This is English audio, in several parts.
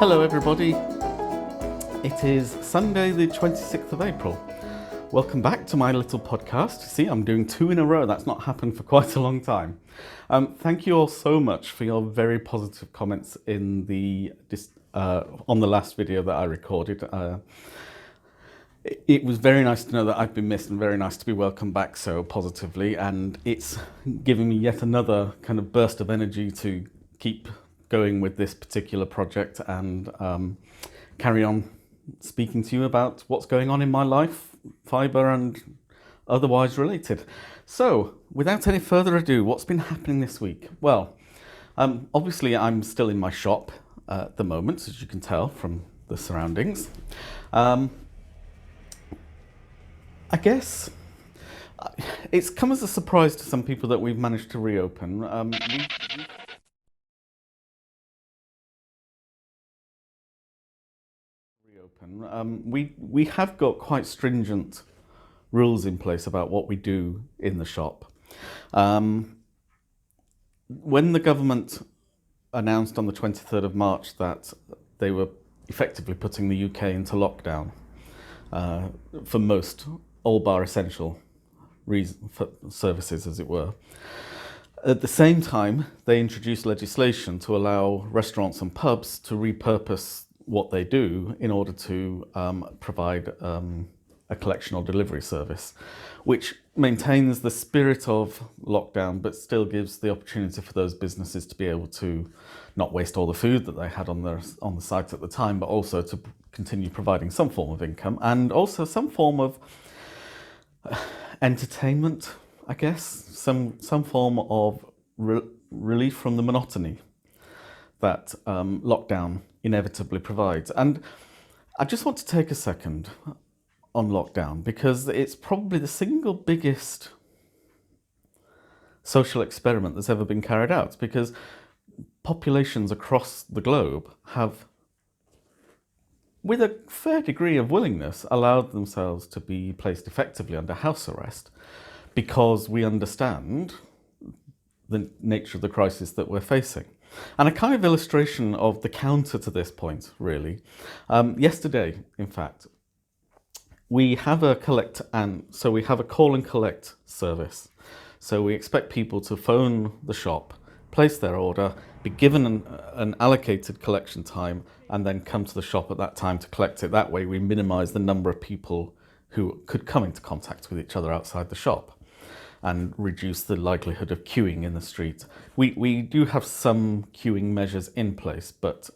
Hello everybody, it is Sunday the 26th of April. Welcome back to my little podcast. See, I'm doing two in a row, that's not happened for quite a long time. Thank you all so much for your very positive comments in the on the last video that I recorded. It was very nice to know that I've been missed and very nice to be welcomed back so positively, and it's given me yet another kind of burst of energy to keep going with this particular project and carry on speaking to you about what's going on in my life, fibre and otherwise related. So, without any further ado, what's been happening this week? Well, obviously I'm still in my shop at the moment, as you can tell from the surroundings. I guess it's come as a surprise to some people that we've managed to reopen. We have got quite stringent rules in place about what we do in the shop. When the government announced on the 23rd of March that they were effectively putting the UK into lockdown for most, all bar essential services, as it were. At the same time, they introduced legislation to allow restaurants and pubs to repurpose what they do in order to provide a collection or delivery service, which maintains the spirit of lockdown but still gives the opportunity for those businesses to be able to not waste all the food that they had on the site at the time, but also to continue providing some form of income and also some form of entertainment, I guess, some form of relief from the monotony that lockdown inevitably provides. And I just want to take a second on lockdown because it's probably the single biggest social experiment that's ever been carried out, because populations across the globe have, with a fair degree of willingness, allowed themselves to be placed effectively under house arrest because we understand the nature of the crisis that we're facing. And a kind of illustration of the counter to this point, really. Yesterday, in fact, we have a call and collect service. So we expect people to phone the shop, place their order, be given an allocated collection time, and then come to the shop at that time to collect it. That way we minimise the number of people who could come into contact with each other outside the shop and reduce the likelihood of queuing in the street. We do have some queuing measures in place, but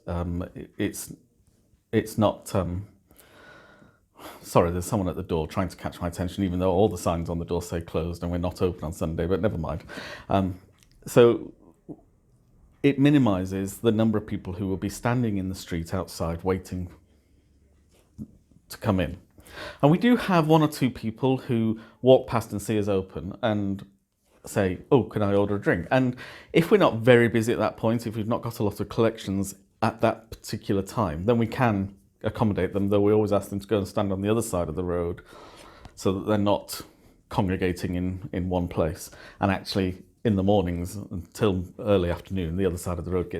it's not... Sorry, there's someone at the door trying to catch my attention, even though all the signs on the door say closed and we're not open on Sunday, but never mind. So it minimises the number of people who will be standing in the street outside waiting to come in. And we do have one or two people who walk past and see us open and say, oh, can I order a drink? And if we're not very busy at that point, if we've not got a lot of collections at that particular time, then we can accommodate them, though we always ask them to go and stand on the other side of the road so that they're not congregating in one place. And actually, in the mornings until early afternoon, the other side of the road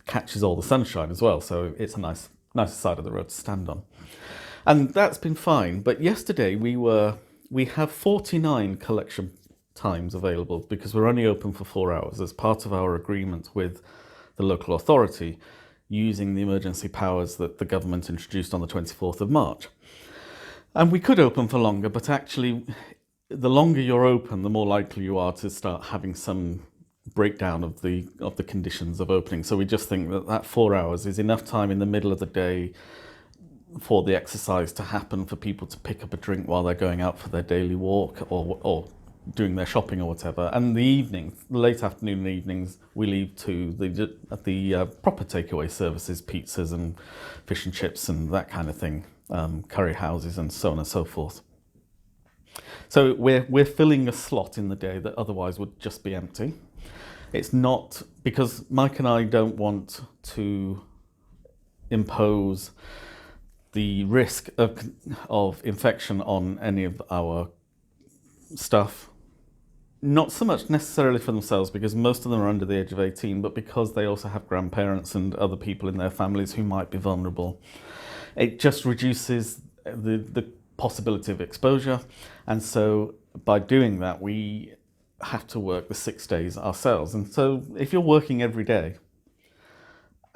catches all the sunshine as well, so it's a nice side of the road to stand on. And that's been fine, but yesterday we have 49 collection times available because we're only open for 4 hours as part of our agreement with the local authority using the emergency powers that the government introduced on the 24th of March. And we could open for longer, but actually the longer you're open, the more likely you are to start having some breakdown of the conditions of opening. So we just think that 4 hours is enough time in the middle of the day for the exercise to happen, for people to pick up a drink while they're going out for their daily walk or doing their shopping or whatever. And the evenings, the late afternoon and evenings, we leave to the proper takeaway services, pizzas and fish and chips and that kind of thing, curry houses and so on and so forth. So we're filling a slot in the day that otherwise would just be empty. It's not because Mike and I don't want to impose the risk of infection on any of our staff Not so much necessarily for themselves, because most of them are under the age of 18, but because they also have grandparents and other people in their families who might be vulnerable. It just reduces the possibility of exposure. And so by doing that, we have to work the 6 days ourselves. And so if you're working every day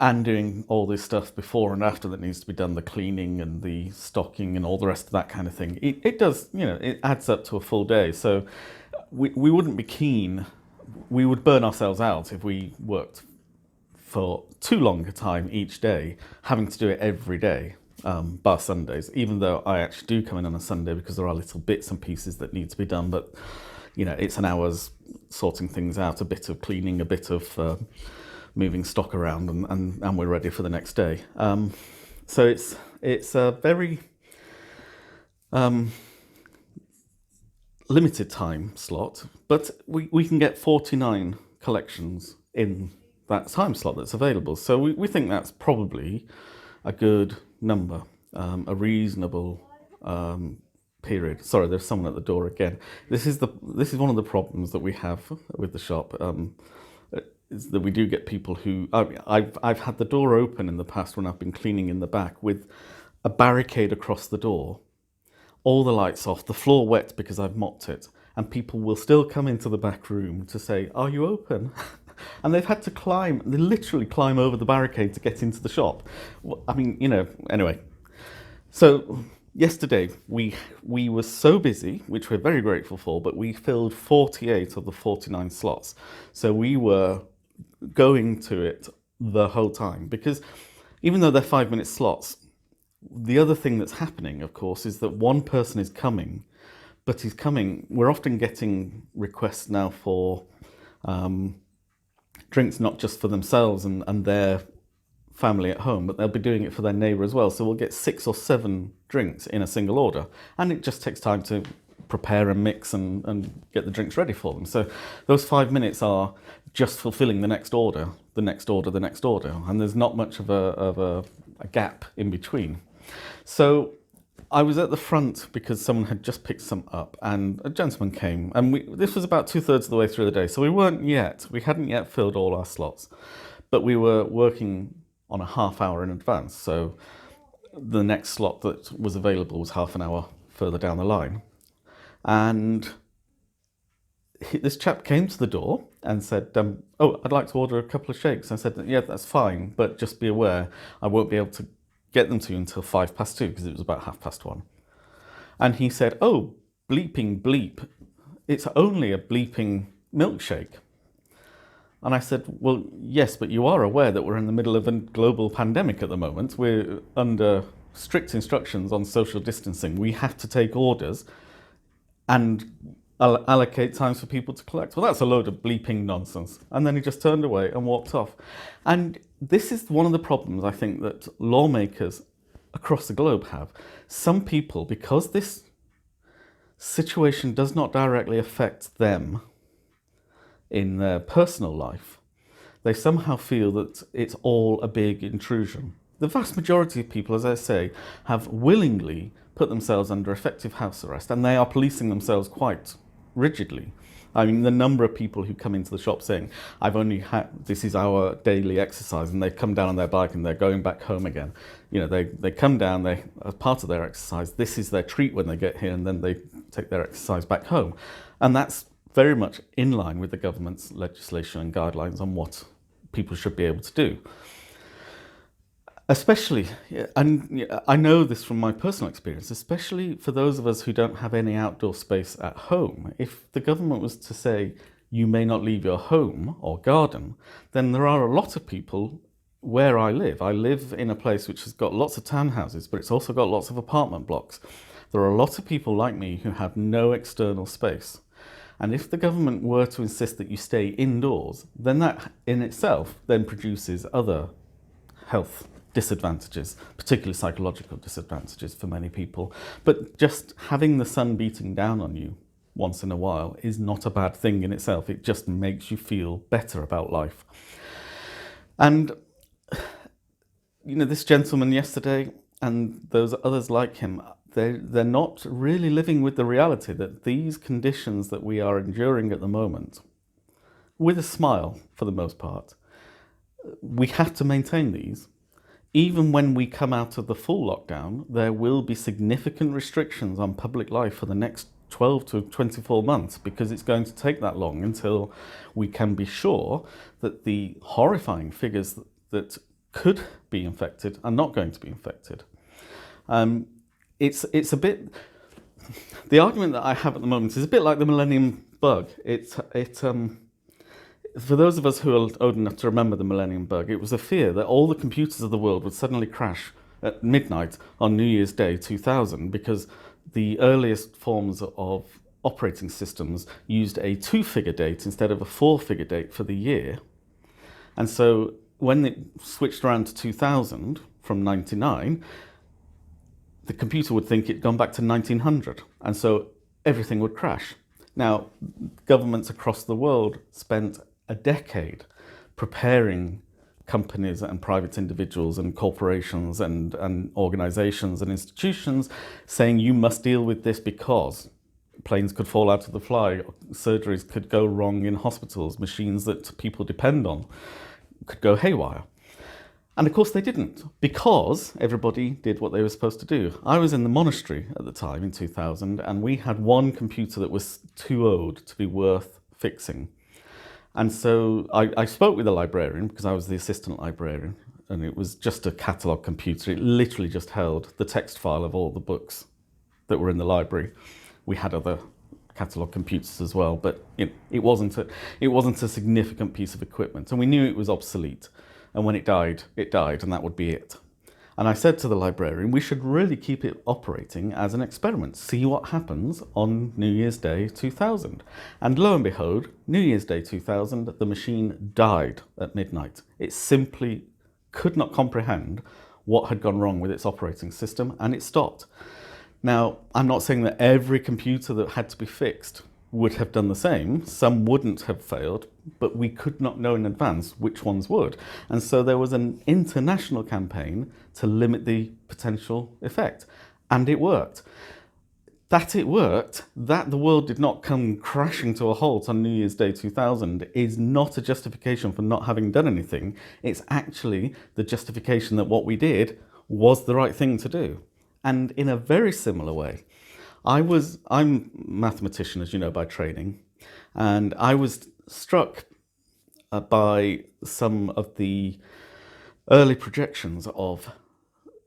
and doing all this stuff before and after that needs to be done, the cleaning and the stocking and all the rest of that kind of thing, it does, it adds up to a full day. So we wouldn't be keen, we would burn ourselves out if we worked for too long a time each day, having to do it every day, bar Sundays, even though I actually do come in on a Sunday because there are little bits and pieces that need to be done. But, it's an hour's sorting things out, a bit of cleaning, a bit of moving stock around, and we're ready for the next day. So it's a very limited time slot, but we can get 49 collections in that time slot that's available. So we think that's probably a good number, a reasonable period. Sorry, there's someone at the door again. This is one of the problems that we have with the shop. Is that we do get people who I've had the door open in the past when I've been cleaning in the back with a barricade across the door, all the lights off, the floor wet because I've mopped it, and people will still come into the back room to say, "Are you open?" And they've had to they literally climb over the barricade to get into the shop. I mean, anyway. So yesterday we were so busy, which we're very grateful for, but we filled 48 of the 49 slots. So we were going to it the whole time, because even though they're 5-minute slots, the other thing that's happening, of course, is that one person is coming, but we're often getting requests now for drinks, not just for themselves and their family at home, but they'll be doing it for their neighbour as well. So we'll get 6 or 7 drinks in a single order, and it just takes time to prepare and mix and get the drinks ready for them. So those 5 minutes are just fulfilling the next order, the next order, the next order, and there's not much of a gap in between. So I was at the front because someone had just picked some up, and a gentleman came, and this was about 2/3 of the way through the day, so we hadn't yet filled all our slots, but we were working on a half hour in advance. So the next slot that was available was half an hour further down the line. And this chap came to the door and said, "Oh, I'd like to order a couple of shakes." I said, "Yeah, that's fine, but just be aware, I won't be able to get them to you until 2:05, because it was about 1:30. And he said, "Oh, bleeping bleep, it's only a bleeping milkshake." And I said, "Well, yes, but you are aware that we're in the middle of a global pandemic at the moment. We're under strict instructions on social distancing. We have to take orders and allocate times for people to collect." Well, that's a load of bleeping nonsense. And then he just turned away and walked off. And this is one of the problems, I think, that lawmakers across the globe have. Some people, because this situation does not directly affect them in their personal life, they somehow feel that it's all a big intrusion. The vast majority of people, as I say, have willingly put themselves under effective house arrest, and they are policing themselves quite rigidly. I mean, the number of people who come into the shop saying, this is our daily exercise, and they come down on their bike and they're going back home again. They come down, as part of their exercise, this is their treat when they get here, and then they take their exercise back home. And that's very much in line with the government's legislation and guidelines on what people should be able to do. Especially, and I know this from my personal experience, especially for those of us who don't have any outdoor space at home. If the government was to say, you may not leave your home or garden, then there are a lot of people where I live. I live in a place which has got lots of townhouses, but it's also got lots of apartment blocks. There are a lot of people like me who have no external space. And if the government were to insist that you stay indoors, then that in itself then produces other health disadvantages, particularly psychological disadvantages for many people. But just having the sun beating down on you once in a while is not a bad thing in itself. It just makes you feel better about life. And, this gentleman yesterday and those others like him, they're not really living with the reality that these conditions that we are enduring at the moment, with a smile for the most part, we have to maintain these. Even when we come out of the full lockdown, there will be significant restrictions on public life for the next 12 to 24 months, because it's going to take that long until we can be sure that the horrifying figures that could be infected are not going to be infected. It's a bit, the argument that I have at the moment is a bit like the millennium bug. For those of us who are old enough to remember the millennium bug, it was a fear that all the computers of the world would suddenly crash at midnight on New Year's Day 2000, because the earliest forms of operating systems used a 2-figure date instead of a 4-figure date for the year. And so when it switched around to 2000 from 99, the computer would think it'd gone back to 1900, and so everything would crash. Now, governments across the world spent a decade preparing companies and private individuals and corporations and organizations and institutions, saying you must deal with this because planes could fall out of the fly, surgeries could go wrong in hospitals, machines that people depend on could go haywire. And of course they didn't, because everybody did what they were supposed to do. I was in the monastery at the time in 2000, and we had one computer that was too old to be worth fixing. And so I spoke with the librarian, because I was the assistant librarian, and it was just a catalogue computer. It literally just held the text file of all the books that were in the library. We had other catalogue computers as well, but it wasn't a significant piece of equipment, and we knew it was obsolete. And when it died, and that would be it. And I said to the librarian, we should really keep it operating as an experiment, see what happens on New Year's Day 2000. And lo and behold, New Year's Day 2000, the machine died at midnight. It simply could not comprehend what had gone wrong with its operating system, and it stopped. Now, I'm not saying that every computer that had to be fixed would have done the same. Some wouldn't have failed, but we could not know in advance which ones would. And so there was an international campaign to limit the potential effect. And it worked. That it worked, that the world did not come crashing to a halt on New Year's Day 2000 is not a justification for not having done anything. It's actually the justification that what we did was the right thing to do. And in a very similar way, I'm a mathematician, as you know, by training, and I was struck by some of the early projections of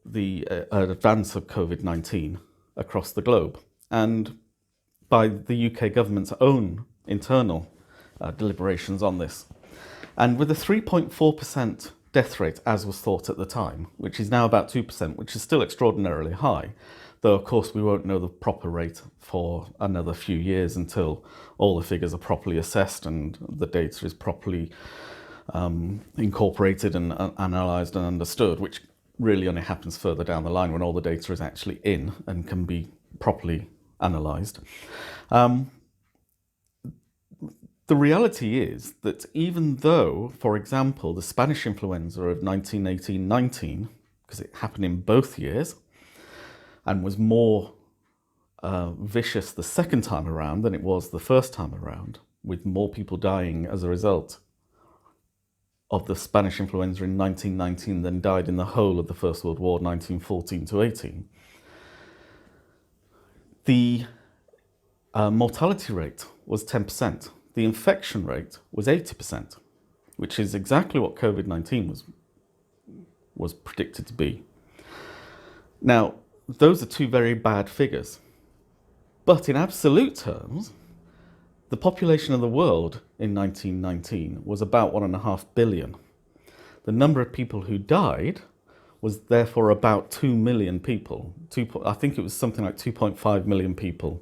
the advance of COVID-19 across the globe, and by the UK government's own internal deliberations on this. And with a 3.4% death rate, as was thought at the time, which is now about 2%, which is still extraordinarily high, though of course we won't know the proper rate for another few years until all the figures are properly assessed and the data is properly incorporated and analysed and understood, which really only happens further down the line when all the data is actually in and can be properly analysed. The reality is that even though, for example, the Spanish influenza of 1918-19, because it happened in both years, and was more vicious the second time around than it was the first time around, with more people dying as a result of the Spanish influenza in 1919 than died in the whole of the First World War, 1914 to 18. The mortality rate was 10%. The infection rate was 80%, which is exactly what COVID-19 was predicted to be. Now, those are two very bad figures. But in absolute terms, the population of the world in 1919 was about 1.5 billion. The number of people who died was therefore about 2 million people. I think it was something like 2.5 million people.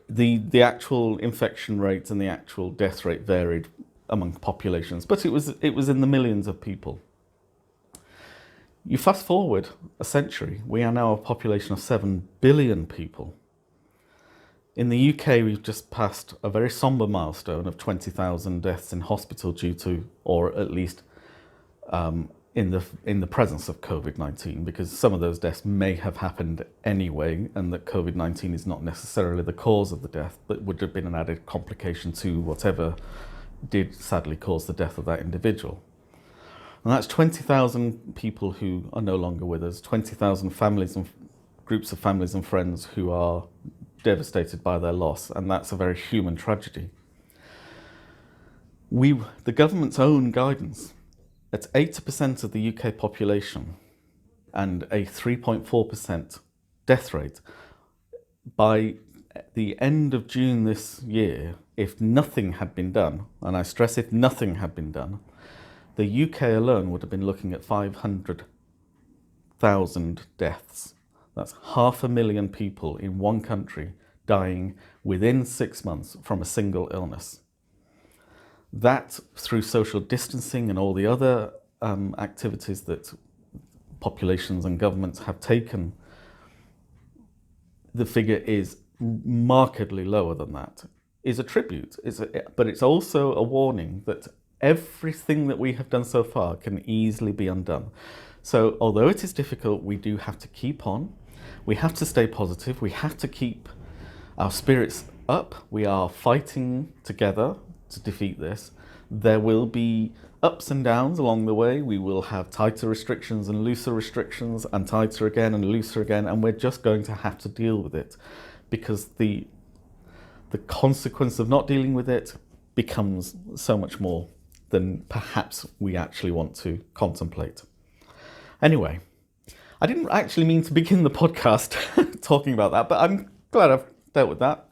The actual infection rate and the actual death rate varied among populations, but it was in the millions of people. You fast forward a century, we are now a population of 7 billion people. In the UK, we've just passed a very somber milestone of 20,000 deaths in hospital due to, or at least in the presence of COVID-19, because some of those deaths may have happened anyway, and that COVID-19 is not necessarily the cause of the death, but would have been an added complication to whatever did sadly cause the death of that individual. And that's 20,000 people who are no longer with us, 20,000 families and groups of families and friends who are devastated by their loss, and that's a very human tragedy. The government's own guidance, at 80% of the UK population and a 3.4% death rate, by the end of June this year, if nothing had been done, and I stress if nothing had been done, the UK alone would have been looking at 500,000 deaths. That's 500,000 people in one country dying within 6 months from a single illness. That, through social distancing and all the other activities that populations and governments have taken, the figure is markedly lower than that. Is a tribute, but it's also a warning that everything that we have done so far can easily be undone. So although it is difficult, we do have to keep on. We have to stay positive. We have to keep our spirits up. We are fighting together to defeat this. There will be ups and downs along the way. We will have tighter restrictions and looser restrictions, and tighter again and looser again, and we're just going to have to deal with it, because the consequence of not dealing with it becomes so much more than perhaps we actually want to contemplate. Anyway, I didn't actually mean to begin the podcast talking about that, but I'm glad I've dealt with that,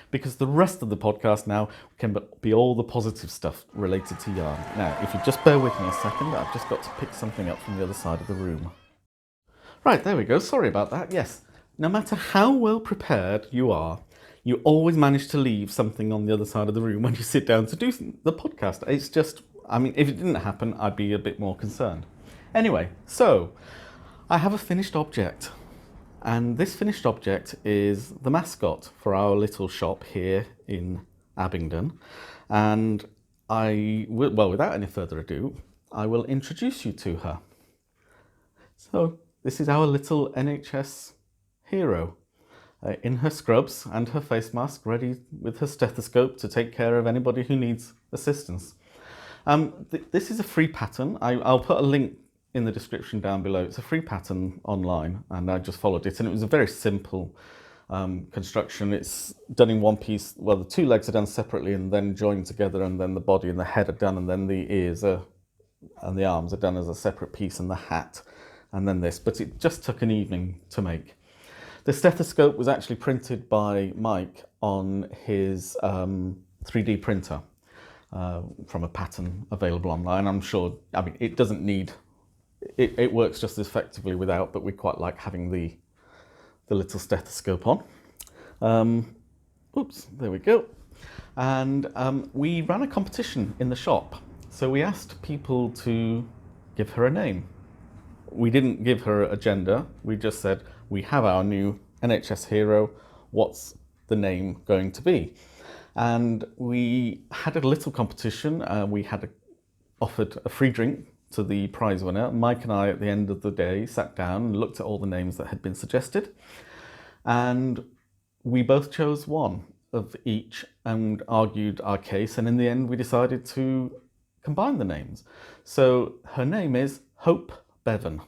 because the rest of the podcast now can be all the positive stuff related to yarn. Now, if you just bear with me a second, I've just got to pick something up from the other side of the room. Right, there we go. Sorry about that. Yes, no matter how well prepared you are, you always manage to leave something on the other side of the room when you sit down to do the podcast. It's just, I mean, if it didn't happen, I'd be a bit more concerned. Anyway, so I have a finished object. And this finished object is the mascot for our little shop here in Abingdon. And without any further ado, I will introduce you to her. So this is our little NHS hero in her scrubs and her face mask, ready with her stethoscope to take care of anybody who needs assistance. This is a free pattern. I'll put a link in the description down below. It's a free pattern online, and I just followed it, and it was a very simple construction. It's done in one piece. Well, the two legs are done separately and then joined together, and then the body and the head are done, and then the ears and the arms are done as a separate piece, and the hat, and then this. But it just took an evening to make. The stethoscope was actually printed by Mike on his 3D printer from a pattern available online. I'm sure, I mean, it doesn't need, it works just as effectively without, but we quite like having the little stethoscope on. Oops, there we go. And we ran a competition in the shop. So we asked people to give her a name. We didn't give her a gender. We just said, we have our new NHS hero. What's the name going to be? And we had a little competition. We had offered a free drink to the prize winner. Mike and I, at the end of the day, sat down and looked at all the names that had been suggested. And we both chose one of each and argued our case. And in the end, we decided to combine the names. So her name is Hope Bevan.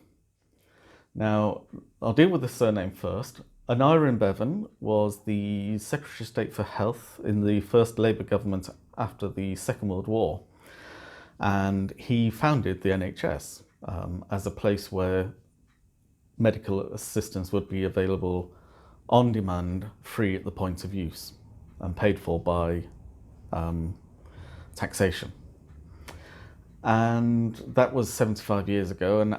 Now, I'll deal with the surname first. Aneurin Bevan was the Secretary of State for Health in the first Labour government after the Second World War. And he founded the NHS as a place where medical assistance would be available on demand, free at the point of use, and paid for by taxation. And that was 75 years ago, and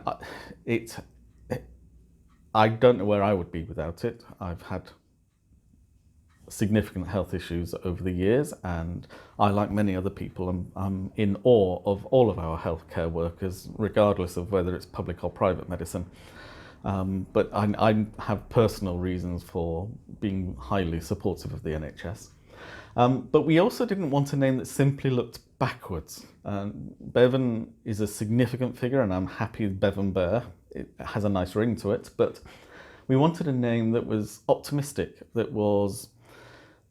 I don't know where I would be without it. I've had significant health issues over the years, and I, like many other people, I'm in awe of all of our healthcare workers, regardless of whether it's public or private medicine. But I have personal reasons for being highly supportive of the NHS. But we also didn't want a name that simply looked backwards. Bevan is a significant figure, and I'm happy with Bevan Bear. It has a nice ring to it, but we wanted a name that was optimistic, that was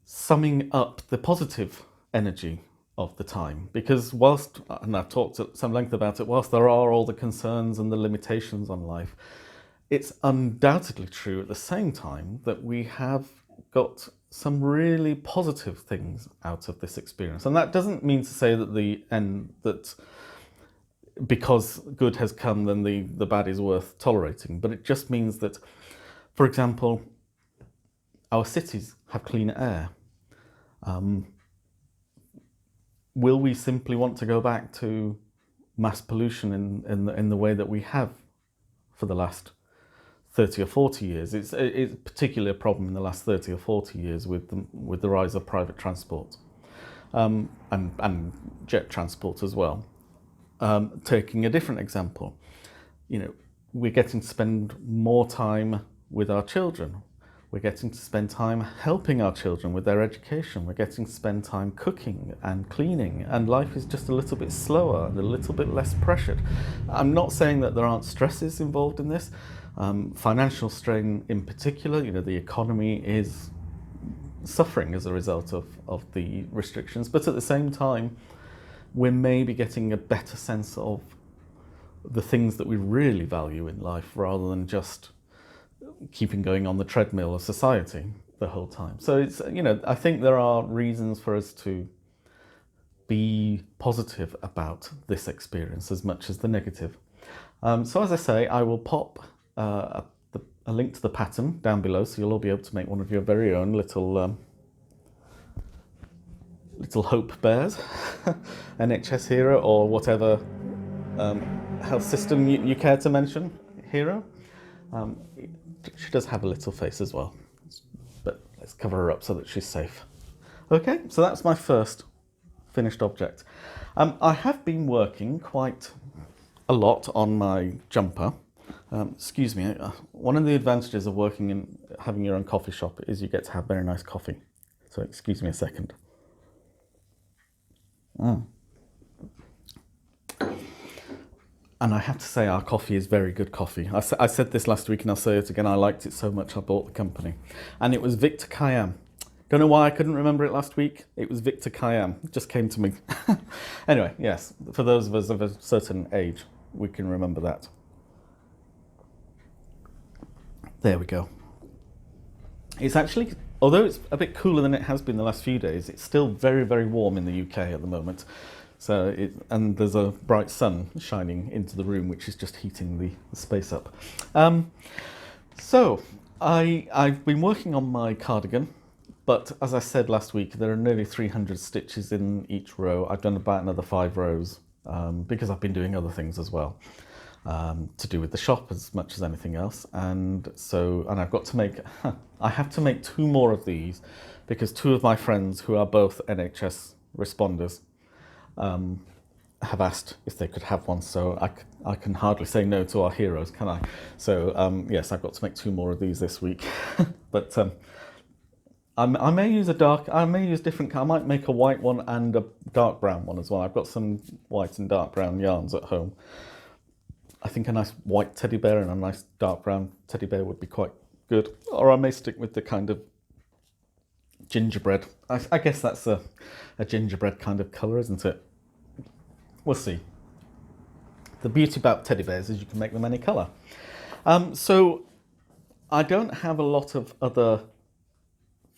summing up the positive energy of the time. Because whilst, and I've talked at some length about it, whilst there are all the concerns and the limitations on life, it's undoubtedly true at the same time that we have got some really positive things out of this experience. And that doesn't mean to say that that because good has come, then the bad is worth tolerating. But it just means that, for example, our cities have cleaner air. Will we simply want to go back to mass pollution in the way that we have for the last 30 or 40 years? It's particularly a problem in the last 30 or 40 years with the rise of private transport and jet transport as well. Taking a different example, we're getting to spend more time with our children. We're getting to spend time helping our children with their education. We're getting to spend time cooking and cleaning, and life is just a little bit slower and a little bit less pressured. I'm not saying that there aren't stresses involved in this. Financial strain in particular, the economy is suffering as a result of the restrictions, but at the same time, we're maybe getting a better sense of the things that we really value in life rather than just keeping going on the treadmill of society the whole time. So it's, I think there are reasons for us to be positive about this experience as much as the negative. So as I say, I will pop a link to the pattern down below, so you'll all be able to make one of your very own little hope bears, NHS hero, or whatever health system you care to mention, hero. She does have a little face as well, but let's cover her up so that she's safe. Okay, so that's my first finished object. I have been working quite a lot on my jumper. Excuse me, one of the advantages of working in having your own coffee shop is you get to have very nice coffee. So excuse me a second. And I have to say, our coffee is very good coffee. I said this last week and I'll say it again. I liked it so much I bought the company. And it was Victor Khayyam. Don't know why I couldn't remember it last week. It was Victor Khayyam. It just came to me. Anyway, yes, for those of us of a certain age, we can remember that. There we go. It's actually, although it's a bit cooler than it has been the last few days, it's still very, very warm in the UK at the moment. So and there's a bright sun shining into the room, which is just heating the space up. So I've been working on my cardigan, but as I said last week, there are nearly 300 stitches in each row. I've done about another 5 rows because I've been doing other things as well, to do with the shop as much as anything else. And I've got to make, I have to make 2 more of these because 2 of my friends who are both NHS responders have asked if they could have one, so I can hardly say no to our heroes, can I? So yes, I've got to make 2 more of these this week. But I may use different. I might make a white one and a dark brown one as well. I've got some white and dark brown yarns at home. I think a nice white teddy bear and a nice dark brown teddy bear would be quite good. Or I may stick with the kind of gingerbread. I guess that's a gingerbread kind of colour, isn't it? We'll see. The beauty about teddy bears is you can make them any colour. So I don't have a lot of other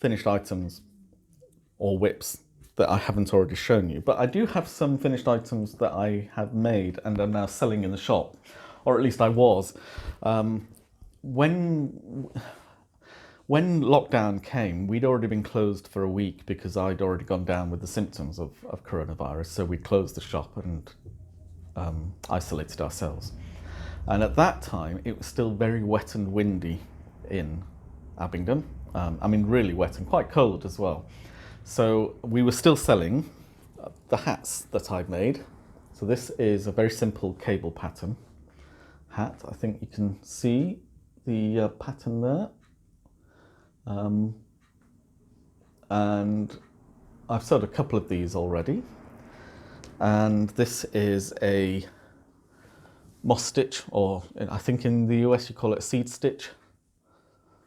finished items or whips that I haven't already shown you, but I do have some finished items that I have made and are now selling in the shop, or at least I was. When lockdown came, we'd already been closed for a week because I'd already gone down with the symptoms of coronavirus. So we closed the shop and isolated ourselves. And at that time, it was still very wet and windy in Abingdon. I mean, really wet and quite cold as well. So we were still selling the hats that I'd made. So this is a very simple cable pattern hat. I think you can see the pattern there. And I've sold a couple of these already. And this is a moss stitch, or I think in the US you call it a seed stitch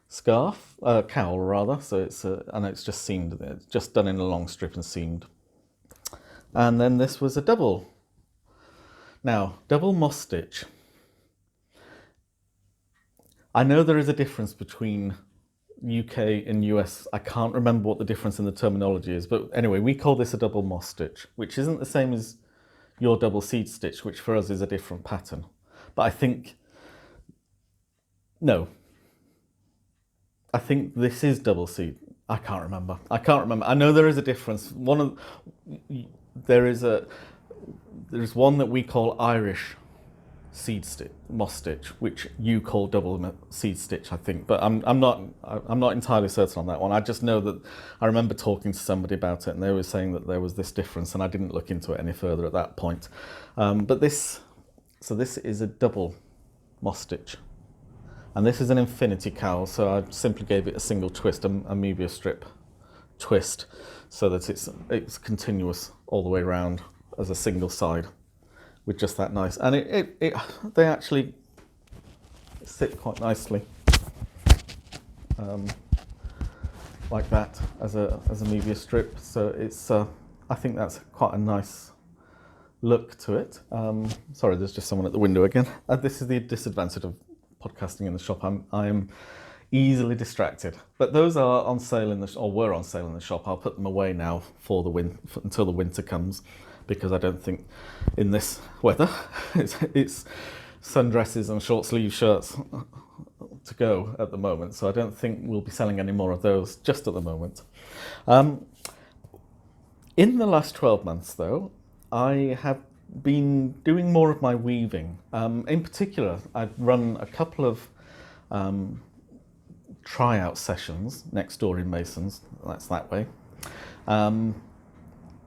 scarf, cowl rather. So and it's just seamed. It's just done in a long strip and seamed. And then this was a double. Now, double moss stitch. I know there is a difference between UK and US. I can't remember what the difference in the terminology is, but anyway, we call this a double moss stitch, which isn't the same as your double seed stitch, which for us is a different pattern. But I think this is double seed. I can't remember. I know there is a difference. There's one that we call Irish seed stitch, moss stitch, which you call double seed stitch, I think. But I'm not entirely certain on that one. I just know that I remember talking to somebody about it, and they were saying that there was this difference, and I didn't look into it any further at that point. But this is a double moss stitch, and this is an infinity cowl. So I simply gave it a single twist, a Amebia strip twist, so that it's continuous all the way around as a single side, with just that nice, and they actually sit quite nicely, like that as a Amebia strip. So it's I think that's quite a nice look to it. Sorry, there's just someone at the window again. This is the disadvantage of podcasting in the shop. I'm easily distracted, but those are on sale were on sale in the shop. I'll put them away now for until the winter comes, because I don't think in this weather it's sundresses and short sleeve shirts to go at the moment. So I don't think we'll be selling any more of those just at the moment. In the last 12 months though, I have been doing more of my weaving. In particular, I've run a couple of tryout sessions next door in Masons, that's that way.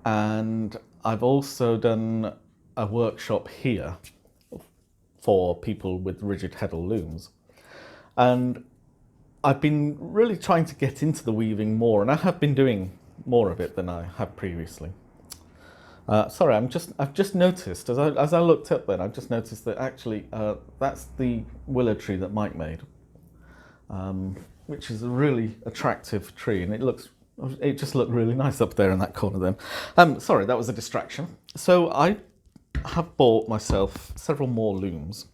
And I've also done a workshop here for people with rigid heddle looms. And I've been really trying to get into the weaving more, and I have been doing more of it than I have previously. Sorry, I've just noticed, as I looked up then, I've just noticed that actually that's the willow tree that Mike made, which is a really attractive tree, and it just looked really nice up there in that corner then. Sorry, that was a distraction. So I have bought myself several more looms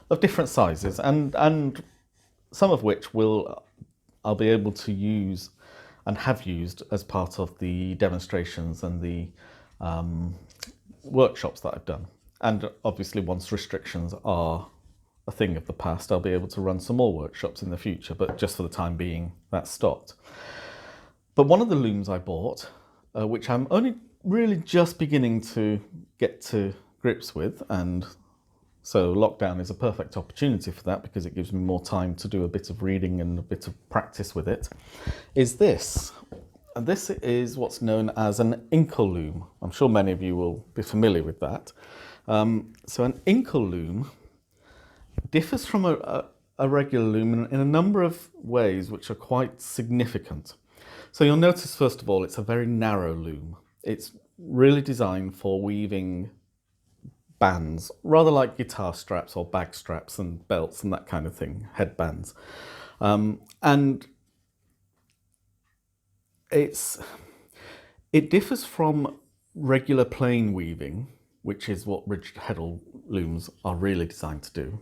of different sizes, and some of which I'll be able to use and have used as part of the demonstrations and the workshops that I've done. And obviously, once restrictions are a thing of the past, I'll be able to run some more workshops in the future, but just for the time being, that's stopped. But one of the looms I bought, which I'm only really just beginning to get to grips with, and so lockdown is a perfect opportunity for that because it gives me more time to do a bit of reading and a bit of practice with it, is this. And this is what's known as an inkle loom. I'm sure many of you will be familiar with that. So an inkle loom differs from a regular loom in a number of ways which are quite significant. So you'll notice, first of all, it's a very narrow loom. It's really designed for weaving bands, rather like guitar straps or bag straps and belts and that kind of thing, headbands. And it differs from regular plain weaving, which is what rigid heddle looms are really designed to do,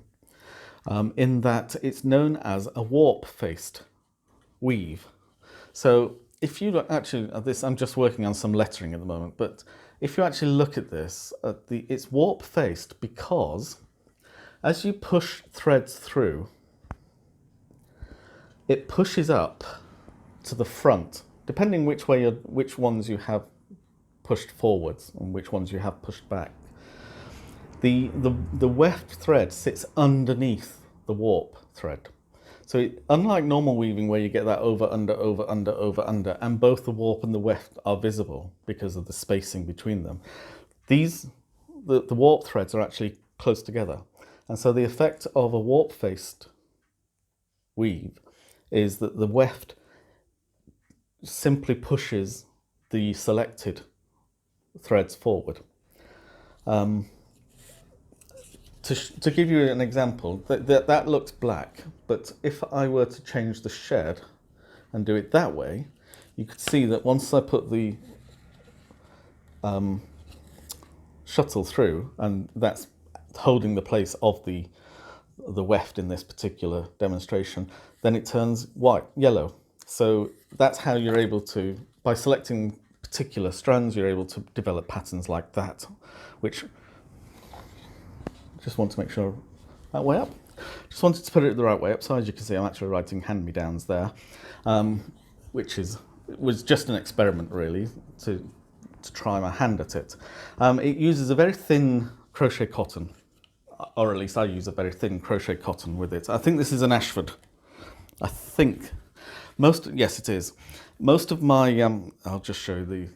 in that it's known as a warp-faced weave. So if you look, actually at this, I'm just working on some lettering at the moment, but if you actually look at this, it's warp-faced because as you push threads through, it pushes up to the front, depending which ones you have pushed forwards and which ones you have pushed back. The weft thread sits underneath the warp thread. So unlike normal weaving where you get that over, under, over, under, over, under, and both the warp and the weft are visible because of the spacing between them, the warp threads are actually close together. And so the effect of a warp-faced weave is that the weft simply pushes the selected threads forward. To give you an example, that looks black, but if I were to change the shed and do it that way, you could see that once I put the shuttle through, and that's holding the place of the weft in this particular demonstration, then it turns yellow. So that's how you're able to, by selecting particular strands, you're able to develop patterns like that, which just want to make sure that way up. Just wanted to put it the right way up. So as you can see, I'm actually writing hand-me-downs there, which was just an experiment really to try my hand at it. It uses a very thin crochet cotton, or at least I use a very thin crochet cotton with it. I think this is an Ashford. I think yes, it is. Most of my I'll just show the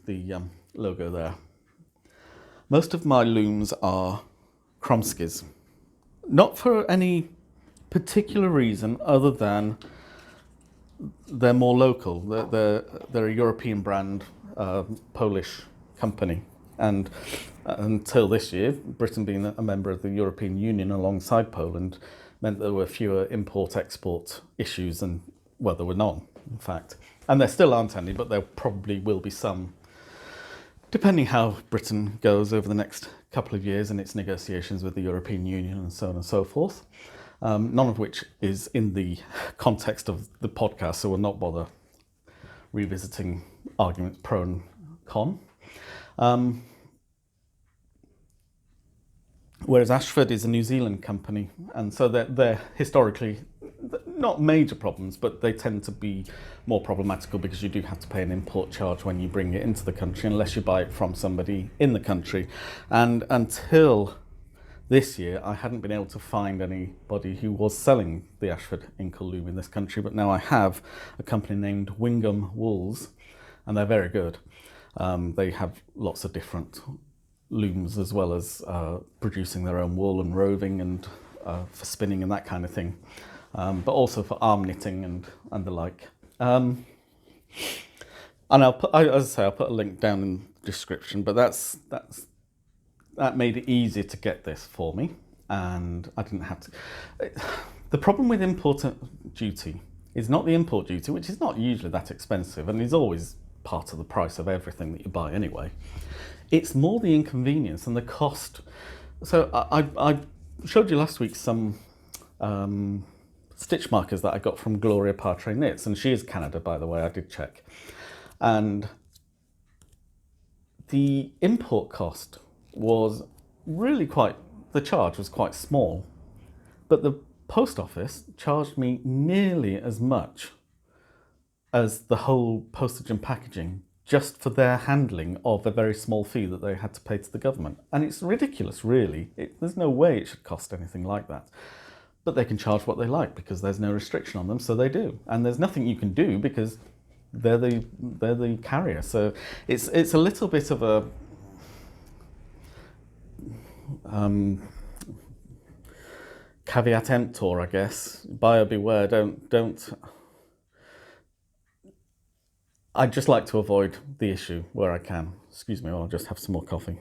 logo there. Most of my looms are Kromskis, not for any particular reason other than they're more local. They're a European brand, Polish company, and until this year, Britain being a member of the European Union alongside Poland meant there were fewer import-export issues, and well, there were none, in fact. And there still aren't any, but there probably will be some, depending how Britain goes over the next couple of years in its negotiations with the European Union and so on and so forth. None of which is in the context of the podcast, so we'll not bother revisiting arguments pro and con. Whereas Ashford is a New Zealand company, and so they're historically not major problems, but they tend to be more problematical because you do have to pay an import charge when you bring it into the country, unless you buy it from somebody in the country. And until this year, I hadn't been able to find anybody who was selling the Ashford Inkle loom in this country, but now I have a company named Wingham Wools, and they're very good. They have lots of different looms, as well as producing their own wool and roving and for spinning and that kind of thing, but also for arm knitting and the like. And I'll put, as I say, I'll put a link down in the description. But that made it easier to get this for me, and I didn't have to. The problem with import duty is not the import duty, which is not usually that expensive and is always part of the price of everything that you buy anyway. It's more the inconvenience and the cost. So I showed you last week some stitch markers that I got from Gloria Partre Knits, and she is Canada, by the way, I did check. And the import cost was really the charge was quite small, but the post office charged me nearly as much as the whole postage and packaging, just for their handling of a very small fee that they had to pay to the government. And it's ridiculous, really. There's no way it should cost anything like that. But they can charge what they like because there's no restriction on them, so they do. And there's nothing you can do because they're the carrier. So it's a little bit of a caveat emptor, I guess. Buyer beware. Don't. I just like to avoid the issue where I can. Excuse me, I'll just have some more coffee.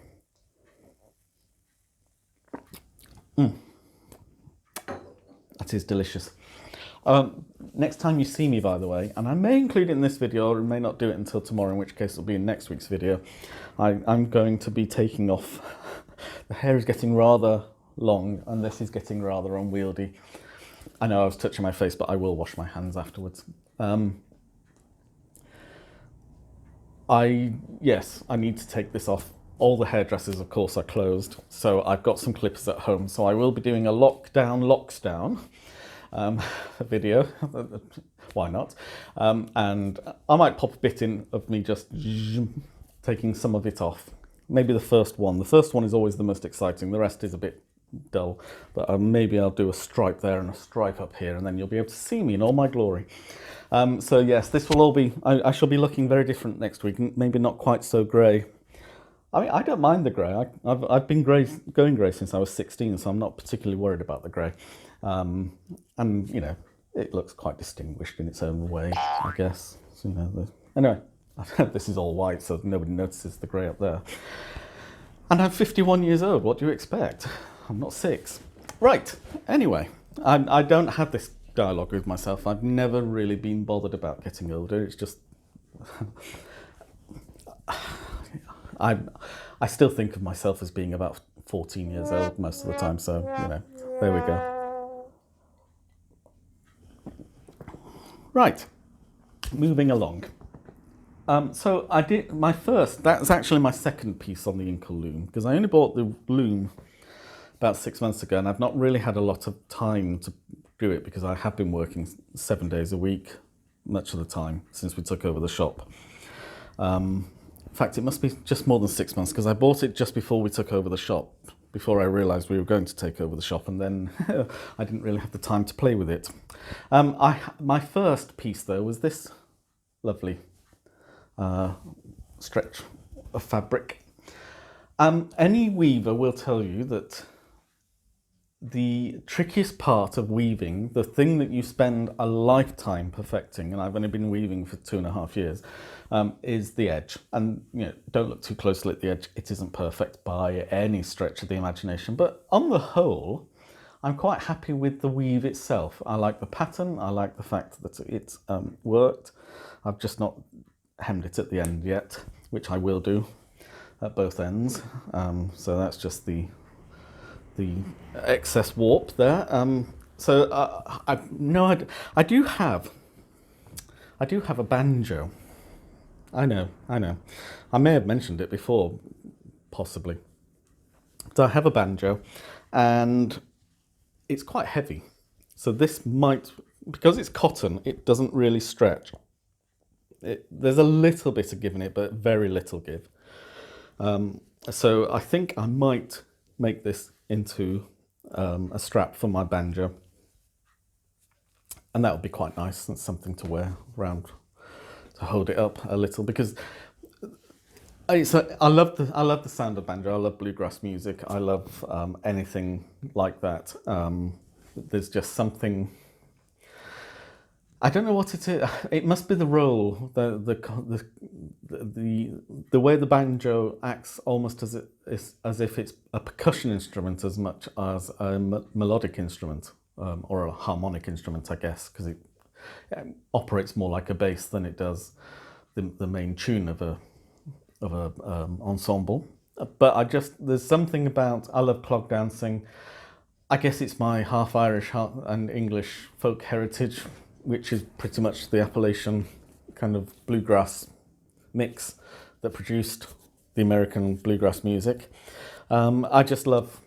That is delicious. Next time you see me, by the way, and I may include it in this video or I may not do it until tomorrow, in which case it'll be in next week's video, I'm going to be taking off. The hair is getting rather long and this is getting rather unwieldy. I know I was touching my face, but I will wash my hands afterwards. I need to take this off. All the hairdressers, of course, are closed, so I've got some clippers at home. So I will be doing a locks down video. Why not? And I might pop a bit in of me just taking some of it off. Maybe the first one. The first one is always the most exciting. The rest is a bit dull. But maybe I'll do a stripe there and a stripe up here, and then you'll be able to see me in all my glory. So yes, this will all be, I shall be looking very different next week, maybe not quite so grey. I mean, I don't mind the grey. I've been going grey since I was 16, so I'm not particularly worried about the grey. And, you know, it looks quite distinguished in its own way, I guess. So, you know, anyway, this is all white, so nobody notices the grey up there. And I'm 51 years old. What do you expect? I'm not 6. Right. Anyway, I don't have this dialogue with myself. I've never really been bothered about getting older. It's just I still think of myself as being about 14 years old most of the time. So there we go. Right. Moving along. So I did my first, that's actually my second piece on the Inkle loom, because I only bought the loom about 6 months ago, and I've not really had a lot of time to do it because I have been working 7 days a week much of the time since we took over the shop. In fact, it must be just more than 6 months, because I bought it just before we took over the shop, before I realised we were going to take over the shop, and then I didn't really have the time to play with it. My first piece though was this lovely stretch of fabric. Any weaver will tell you that the trickiest part of weaving, the thing that you spend a lifetime perfecting, and I've only been weaving for 2.5 years, is the edge. And don't look too closely at the edge. It isn't perfect by any stretch of the imagination, but on the whole, I'm quite happy with the weave itself. I like the pattern. I like the fact that it's worked. I've just not hemmed it at the end yet, which I will do at both ends. So that's just the excess warp there. I do have a banjo. I know. I may have mentioned it before, possibly. So I have a banjo, and it's quite heavy. So this might, because it's cotton, it doesn't really stretch. There's a little bit of give in it, but very little give. So I think I might make this into a strap for my banjo, and that would be quite nice. That's something to wear around to hold it up a little, because I love the sound of banjo. I love bluegrass music. I love anything like that. There's just something. I don't know what it is. It must be the roll, the way the banjo acts, almost as if it's a percussion instrument as much as a melodic instrument, or a harmonic instrument, I guess, because it operates more like a bass than it does the main tune of a ensemble. But there's something about, I love clog dancing. I guess it's my half Irish and English folk heritage, which is pretty much the Appalachian kind of bluegrass mix that produced the American bluegrass music. I love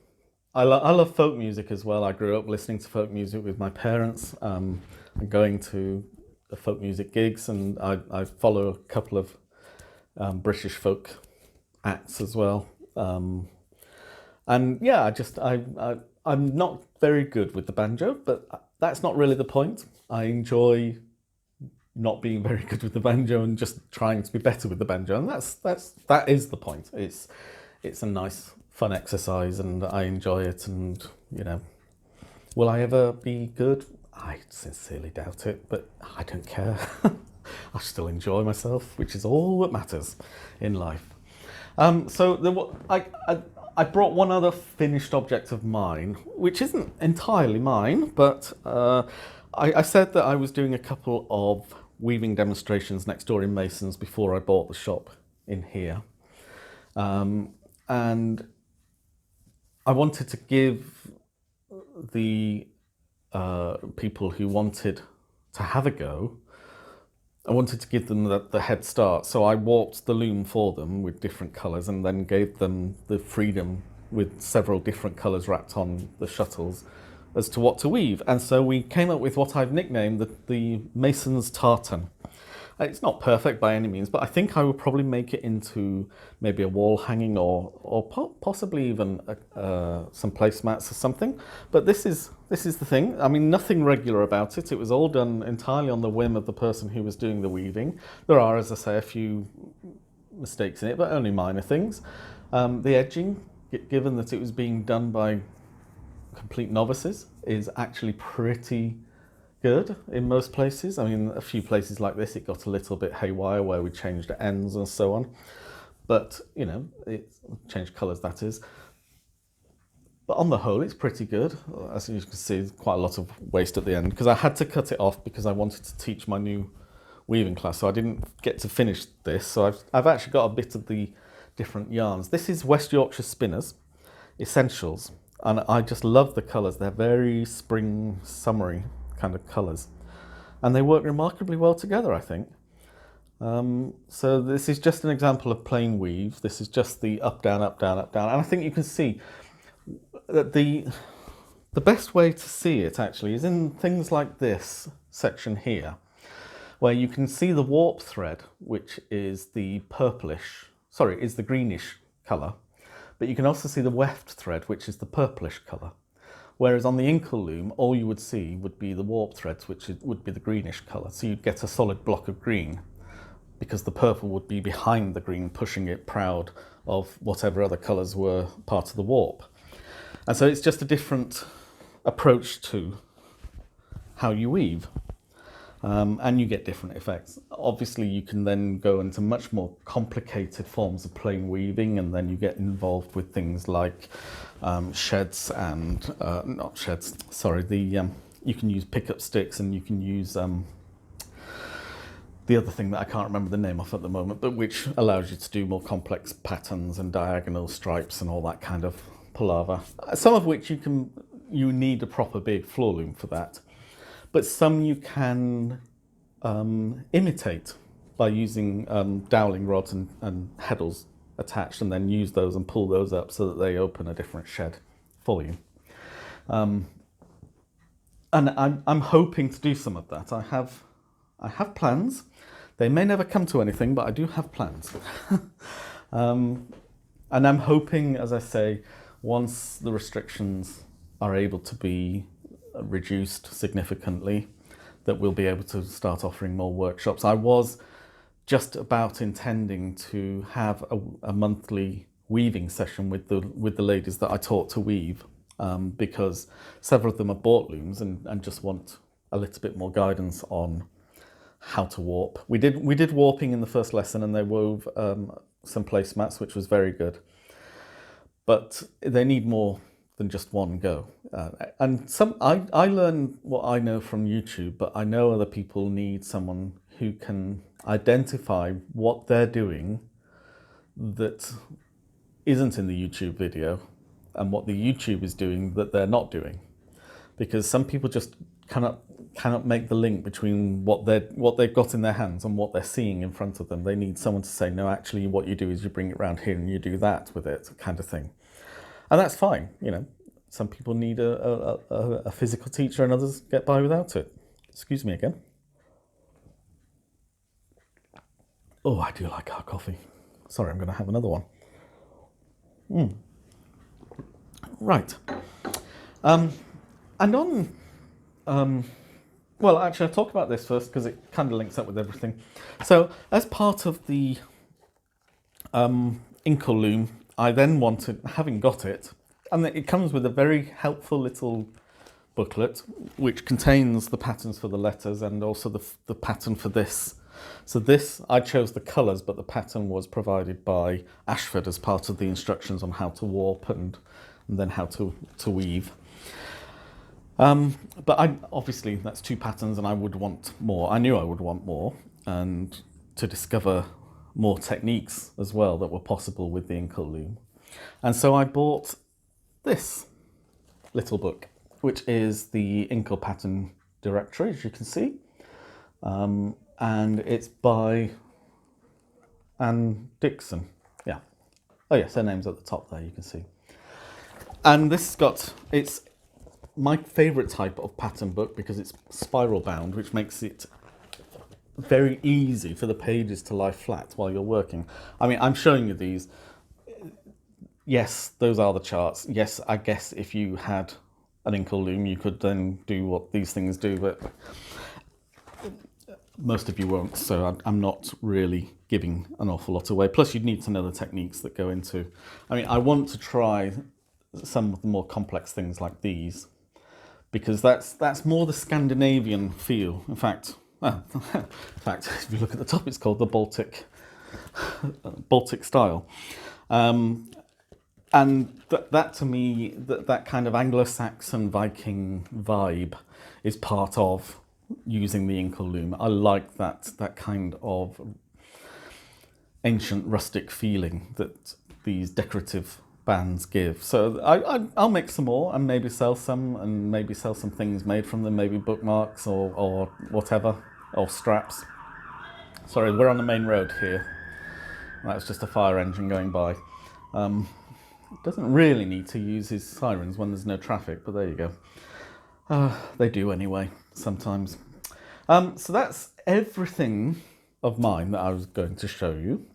folk music as well. I grew up listening to folk music with my parents, and going to the folk music gigs, and I follow a couple of British folk acts as well. And yeah, I'm not very good with the banjo, but that's not really the point. I enjoy not being very good with the banjo and just trying to be better with the banjo, and that is the point. It's a nice, fun exercise, and I enjoy it. And will I ever be good? I sincerely doubt it, but I don't care. I still enjoy myself, which is all that matters in life. So I brought one other finished object of mine, which isn't entirely mine, but I said that I was doing a couple of weaving demonstrations next door in Mason's before I bought the shop in here. And I wanted to give the people who wanted to have a go, I wanted to give them the head start. So I warped the loom for them with different colours, and then gave them the freedom with several different colours wrapped on the shuttles as to what to weave. And so we came up with what I've nicknamed the Mason's tartan. It's not perfect by any means, but I think I would probably make it into maybe a wall hanging or possibly even some placemats or something. But this is the thing. I mean, nothing regular about it. It was all done entirely on the whim of the person who was doing the weaving. There are, as I say, a few mistakes in it, but only minor things. The edging, given that it was being done by complete novices, is actually pretty good in most places. I mean, a few places like this, it got a little bit haywire where we changed the ends and so on. but you know, it's changed colours, that is. But on the whole, it's pretty good. As you can see, quite a lot of waste at the end because I had to cut it off because I wanted to teach my new weaving class, so I didn't get to finish this. So I've actually got a bit of the different yarns. This is West Yorkshire Spinners Essentials, and I just love the colours. They're very spring, summery kind of colours, and they work remarkably well together, I think. So this is just an example of plain weave. This is just the up, down, up, down, up, down, and I think you can see that the best way to see it actually is in things like this section here, where you can see the warp thread, which is the is the greenish colour, but you can also see the weft thread, which is the purplish colour. Whereas on the inkle loom, all you would see would be the warp threads, which would be the greenish colour. So you'd get a solid block of green, because the purple would be behind the green, pushing it proud of whatever other colours were part of the warp. And so it's just a different approach to how you weave, and you get different effects. Obviously, you can then go into much more complicated forms of plain weaving, and then you get involved with things like sheds and, not sheds, sorry, you can use pickup sticks, and you can use the other thing that I can't remember the name of at the moment, but which allows you to do more complex patterns and diagonal stripes and all that kind of palaver. Some of which you need a proper big floor loom for that, but some you can imitate by using dowling rods and heddles attached, and then use those and pull those up so that they open a different shed for you. And I'm hoping to do some of that. I have plans. They may never come to anything, but I do have plans. And I'm hoping, as I say, once the restrictions are able to be reduced significantly, that we'll be able to start offering more workshops. I was just about intending to have a monthly weaving session with the ladies that I taught to weave, because several of them have bought looms and just want a little bit more guidance on how to warp. We did warping in the first lesson, and they wove some placemats, which was very good. But they need more than just one go. And I learn what I know from YouTube, but I know other people need someone who can identify what they're doing that isn't in the YouTube video, and what the YouTube is doing that they're not doing. Because some people just cannot make the link between what they've got in their hands and what they're seeing in front of them. They need someone to say, no, actually what you do is you bring it around here and you do that with it, kind of thing. And that's fine, you know. Some people need a physical teacher, and others get by without it. Excuse me again. Oh, I do like our coffee. Sorry, I'm going to have another one. Right. And on... well, actually, I'll talk about this first because it kind of links up with everything. So, as part of the inkle loom, I then wanted, having got it, and it comes with a very helpful little booklet which contains the patterns for the letters and also the pattern for this. So this, I chose the colours, but the pattern was provided by Ashford as part of the instructions on how to warp and then how to weave. But obviously that's 2 patterns, and I would want more. I knew I would want more, and to discover more techniques as well that were possible with the inkle loom. And so I bought this little book, which is the inkle pattern directory, as you can see. And it's by Anne Dixon. Yeah. Oh yes, her name's at the top there, you can see. And this it's my favourite type of pattern book because it's spiral bound, which makes it very easy for the pages to lie flat while you're working. I mean, I'm showing you these. Yes, those are the charts. Yes, I guess if you had an inkle loom, you could then do what these things do, but most of you won't, so I'm not really giving an awful lot away. Plus, you'd need to know the techniques that go into... I mean, I want to try some of the more complex things like these, because that's more the Scandinavian feel. In fact, if you look at the top, it's called the Baltic Baltic style. And that to me, that kind of Anglo-Saxon Viking vibe is part of using the Inkle loom. I like that kind of ancient rustic feeling that these decorative bands give. So I'll make some more and maybe sell some, and maybe sell some things made from them, maybe bookmarks or whatever, or straps. Sorry, we're on the main road here. That was just a fire engine going by. Doesn't really need to use his sirens when there's no traffic, but there you go. They do anyway, sometimes. So that's everything of mine that I was going to show you.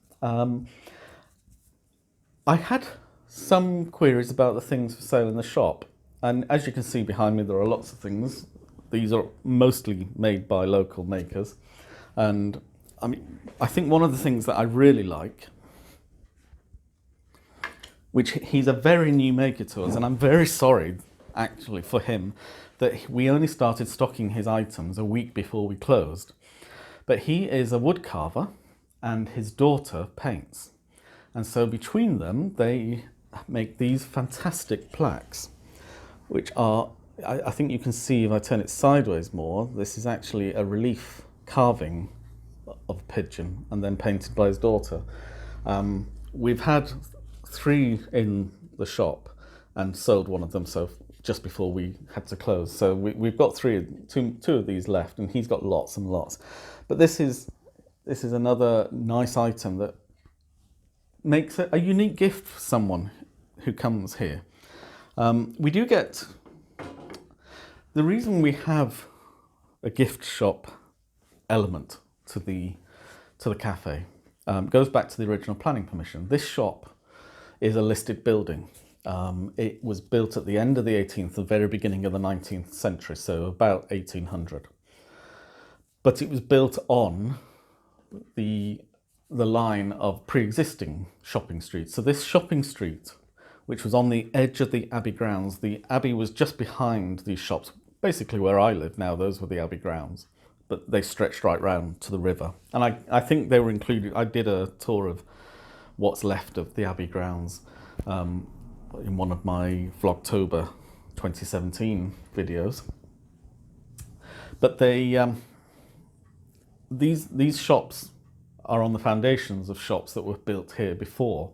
I had some queries about the things for sale in the shop, and as you can see behind me, there are lots of things. These are mostly made by local makers, and I think one of the things that I really like, which he's a very new maker to us, and I'm very sorry actually for him that we only started stocking his items a week before we closed. But he is a wood carver and his daughter paints. And so between them, they make these fantastic plaques, which are, I think you can see if I turn it sideways more, this is actually a relief carving of a pigeon and then painted by his daughter. We've had 3 in the shop and sold one of them so just before we had to close. So we've got two of these left, and he's got lots and lots. But this is another nice item that makes it a unique gift for someone who comes here. We do get, the reason we have a gift shop element to the cafe goes back to the original planning permission. This shop is a listed building. It was built at the end of the 18th, the very beginning of the 19th century, so about 1800. But it was built on the line of pre-existing shopping streets. So this shopping street, which was on the edge of the Abbey grounds, the Abbey was just behind these shops, basically where I live now, those were the Abbey grounds, but they stretched right round to the river. And I think they were included, I did a tour of what's left of the Abbey grounds in one of my Vlogtober 2017 videos. But these shops are on the foundations of shops that were built here before,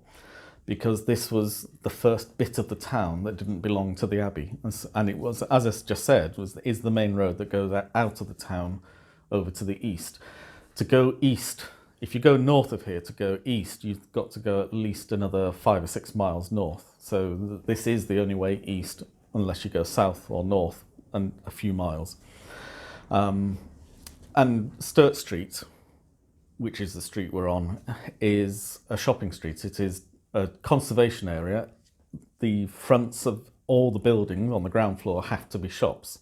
because this was the first bit of the town that didn't belong to the Abbey, and it was, as I just said, is the main road that goes out of the town over to the east. To go east, if you go north of here, to go east, you've got to go at least another 5 or 6 miles north. So this is the only way east, unless you go south or north and a few miles. And Sturt Street, which is the street we're on, is a shopping street. It is a conservation area. The fronts of all the buildings on the ground floor have to be shops.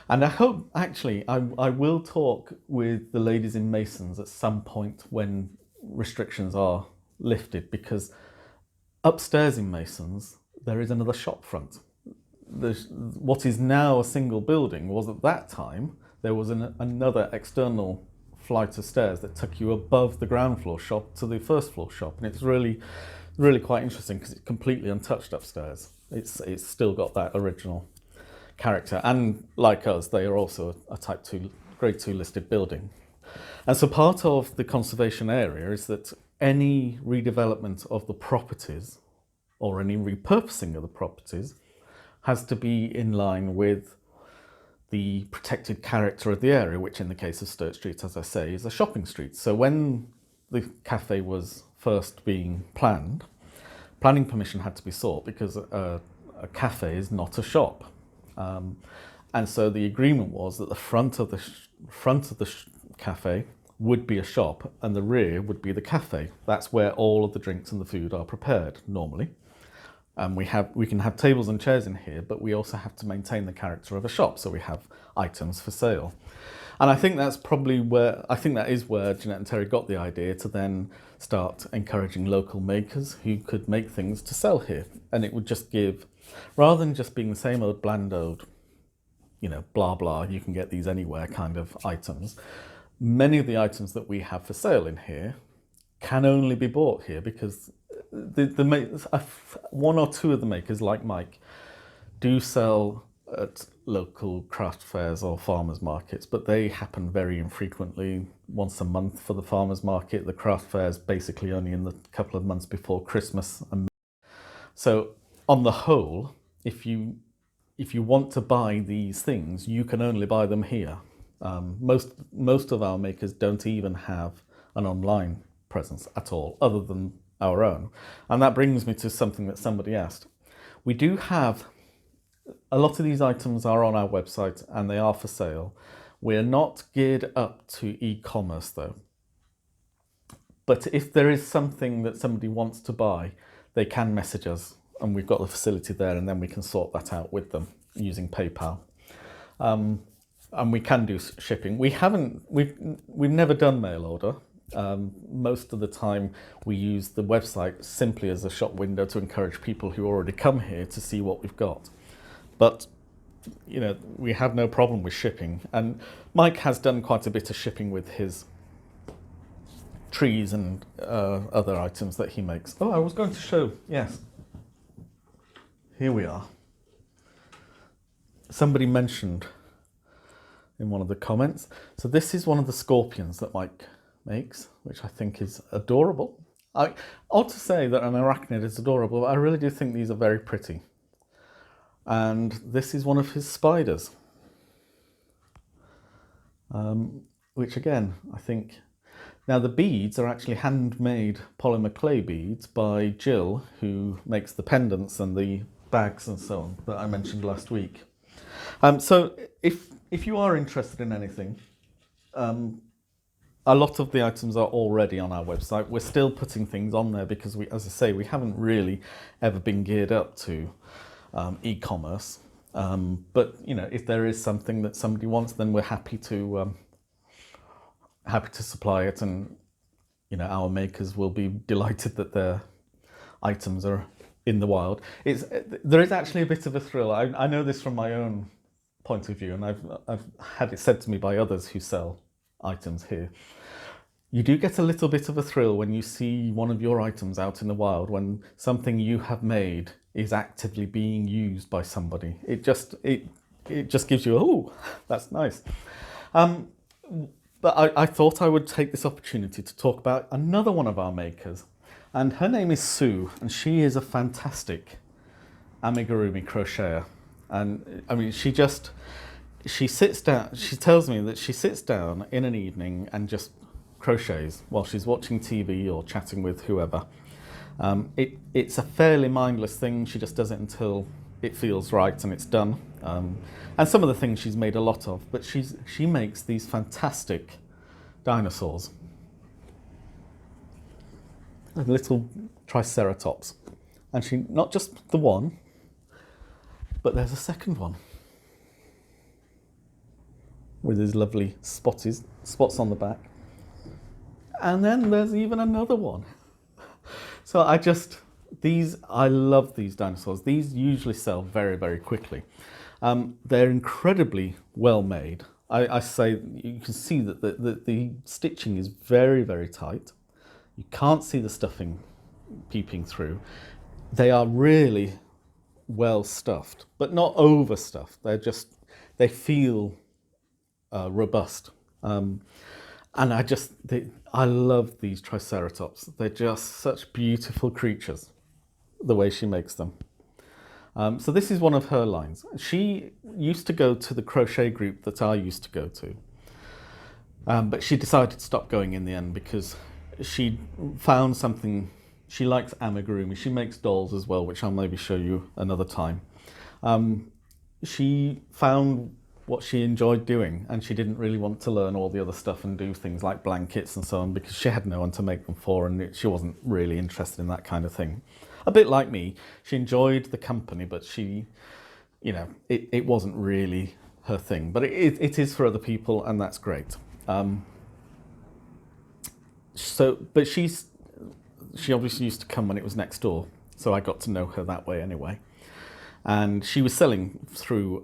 And I hope, actually, I will talk with the ladies in Masons at some point when restrictions are lifted, because upstairs in Masons, there is another shop front. What is now a single building was at that time, there was another external flight of stairs that took you above the ground floor shop to the first floor shop. And it's really, really quite interesting because it's completely untouched upstairs. It's still got that original character, and like us, they are also a type 2 grade 2 listed building. And so part of the conservation area is that any redevelopment of the properties or any repurposing of the properties has to be in line with the protected character of the area, which in the case of Sturt Street, as I say, is a shopping street. So when the cafe was first being planned, planning permission had to be sought, because a cafe is not a shop. And so the agreement was that the front of the cafe would be a shop and the rear would be the cafe. That's where all of the drinks and the food are prepared normally. And we can have tables and chairs in here, but we also have to maintain the character of a shop. So we have items for sale. And I think that's probably where Jeanette and Terry got the idea to then start encouraging local makers who could make things to sell here. And it would just give, rather than just being the same old bland old, blah, blah, you can get these anywhere kind of items. Many of the items that we have for sale in here can only be bought here because one or two of the makers, like Mike, do sell at local craft fairs or farmers markets, but they happen very infrequently, once a month for the farmers market. The craft fairs basically only in the couple of months before Christmas. So on the whole, if you want to buy these things, you can only buy them here. Most of our makers don't even have an online presence at all, other than our own. And that brings me to something that somebody asked. We do have a lot of these items are on our website and they are for sale. We're not geared up to e-commerce though. But if there is something that somebody wants to buy, they can message us, and we've got the facility there, and then we can sort that out with them using PayPal. And we can do shipping. We've never done mail order. Most of the time we use the website simply as a shop window to encourage people who already come here to see what we've got. But you know, we have no problem with shipping, and Mike has done quite a bit of shipping with his trees and other items that he makes. Oh, I was going to show, yes. Here we are. Somebody mentioned in one of the comments. So this is one of the scorpions that Mike makes, which I think is adorable. I ought to say that an arachnid is adorable, but I really do think these are very pretty. And this is one of his spiders, which again, I think, now the beads are actually handmade polymer clay beads by Jill, who makes the pendants and the bags and so on that I mentioned last week. So if you are interested in anything, a lot of the items are already on our website. We're still putting things on there because we, as I say, we haven't really ever been geared up to e-commerce. But you know, if there is something that somebody wants, then we're happy to supply it, and you know, our makers will be delighted that their items are in the wild. There is actually a bit of a thrill. I know this from my own point of view, and I've had it said to me by others who sell items here. You do get a little bit of a thrill when you see one of your items out in the wild, when something you have made is actively being used by somebody. It just gives you, oh, that's nice. But I thought I would take this opportunity to talk about another one of our makers, and her name is Sue, and she is a fantastic amigurumi crocheter. And I mean, she sits down, she tells me that she sits down in an evening and just crochets while she's watching TV or chatting with whoever. It's a fairly mindless thing. She just does it until it feels right and it's done. And some of the things she's made a lot of, but she makes these fantastic dinosaurs. Little triceratops. And she, not just the one, but there's a second one with his lovely spots on the back. And then there's even another one. So I love these dinosaurs. These usually sell very, very quickly. They're incredibly well made. I say you can see that the stitching is very, very tight. You can't see the stuffing peeping through. They are really well stuffed, but not overstuffed. They feel robust. And I love these triceratops. They're just such beautiful creatures, the way she makes them. So this is one of her lines. She used to go to the crochet group that I used to go to, but she decided to stop going in the end because she found something. She likes amigurumi. She makes dolls as well, which I'll maybe show you another time. She found what she enjoyed doing, and she didn't really want to learn all the other stuff and do things like blankets and so on because she had no one to make them for, and she wasn't really interested in that kind of thing. A bit like me, she enjoyed the company, but she, you know, it wasn't really her thing, but it is for other people, and that's great. But she obviously used to come when it was next door, so I got to know her that way anyway. And she was selling through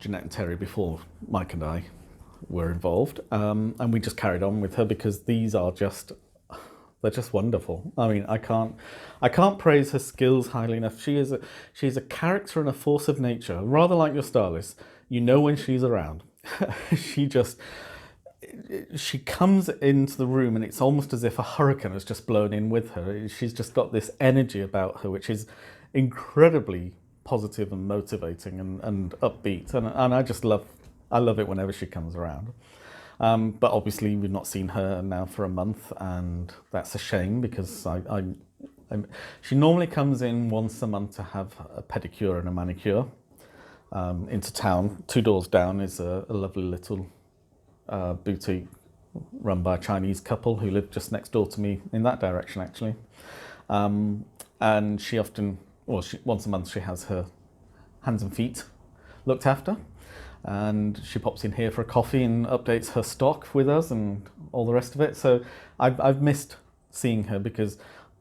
Jeanette and Terry before Mike and I were involved, and we just carried on with her because these are just They're just wonderful. I mean, I can't praise her skills highly enough. She's a character and a force of nature, rather like your stylist. You know when she's around. she just she comes into the room and it's almost as if a hurricane has just blown in with her. She's just got this energy about her, which is incredibly positive and motivating and upbeat. And I love it whenever she comes around. But obviously we've not seen her now for a month, and that's a shame because she normally comes in once a month to have a pedicure and a manicure into town. 2 doors down is a lovely little boutique run by a Chinese couple who live just next door to me in that direction, actually. And she often, once a month, she has her hands and feet looked after. And she pops in here for a coffee and updates her stock with us and all the rest of it. So I've missed seeing her because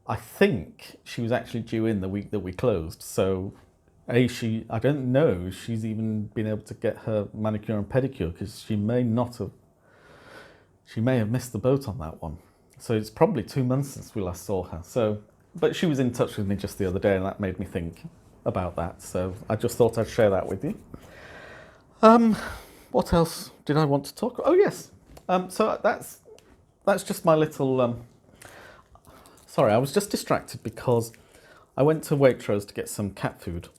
I think she was actually due in the week that we closed. So I don't know if she's even been able to get her manicure and pedicure, because she may have missed the boat on that one. So it's probably 2 months since we last saw her. So, but she was in touch with me just the other day, and that made me think about that. So I just thought I'd share that with you. What else did I want to talk about? Oh yes. So that's just my little. Sorry, I was just distracted because I went to Waitrose to get some cat food,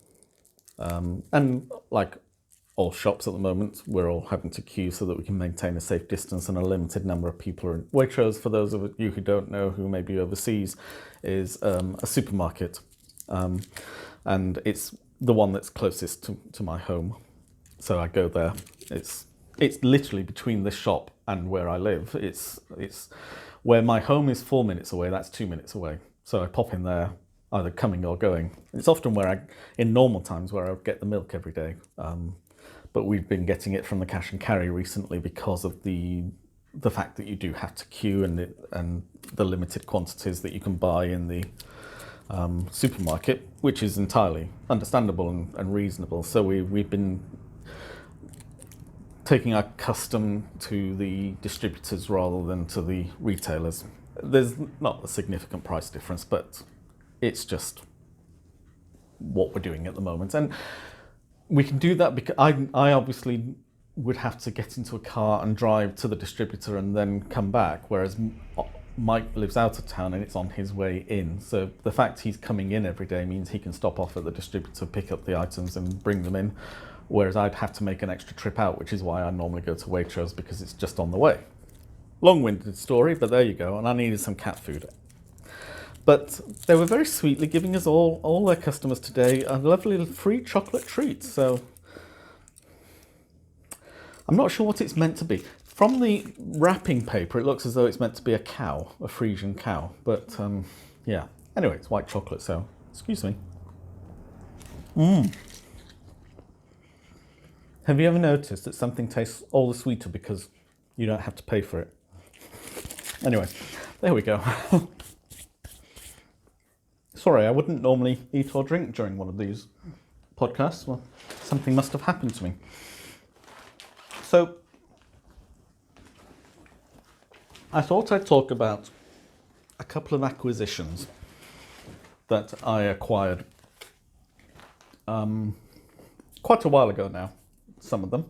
and like all shops at the moment, we're all having to queue so that we can maintain a safe distance and a limited number of people are in. Waitrose, for those of you who don't know, who may be overseas, is a supermarket, and it's the one that's closest to my home. So I go there. It's literally between this shop and where I live. It's where my home is 4 minutes away. That's 2 minutes away. So I pop in there, either coming or going. It's often in normal times, where I would get the milk every day. But we've been getting it from the cash and carry recently because of the fact that you do have to queue and the limited quantities that you can buy in the supermarket, which is entirely understandable and reasonable. So we've been taking our custom to the distributors rather than to the retailers. There's not a significant price difference, but it's just what we're doing at the moment. And we can do that because I obviously would have to get into a car and drive to the distributor and then come back, whereas Mike lives out of town and it's on his way in. So the fact he's coming in every day means he can stop off at the distributor, pick up the items and bring them in. Whereas I'd have to make an extra trip out, which is why I normally go to Waitrose, because it's just on the way. Long-winded story, but there you go. And I needed some cat food. But they were very sweetly giving us all their customers today a lovely free chocolate treat. So I'm not sure what it's meant to be. From the wrapping paper, it looks as though it's meant to be a cow, a Frisian cow. But yeah. Anyway, it's white chocolate, so excuse me. Have you ever noticed that something tastes all the sweeter because you don't have to pay for it? Anyway, there we go. Sorry, I wouldn't normally eat or drink during one of these podcasts. Well, something must have happened to me. So, I thought I'd talk about a couple of acquisitions that I acquired quite a while ago now. Some of them.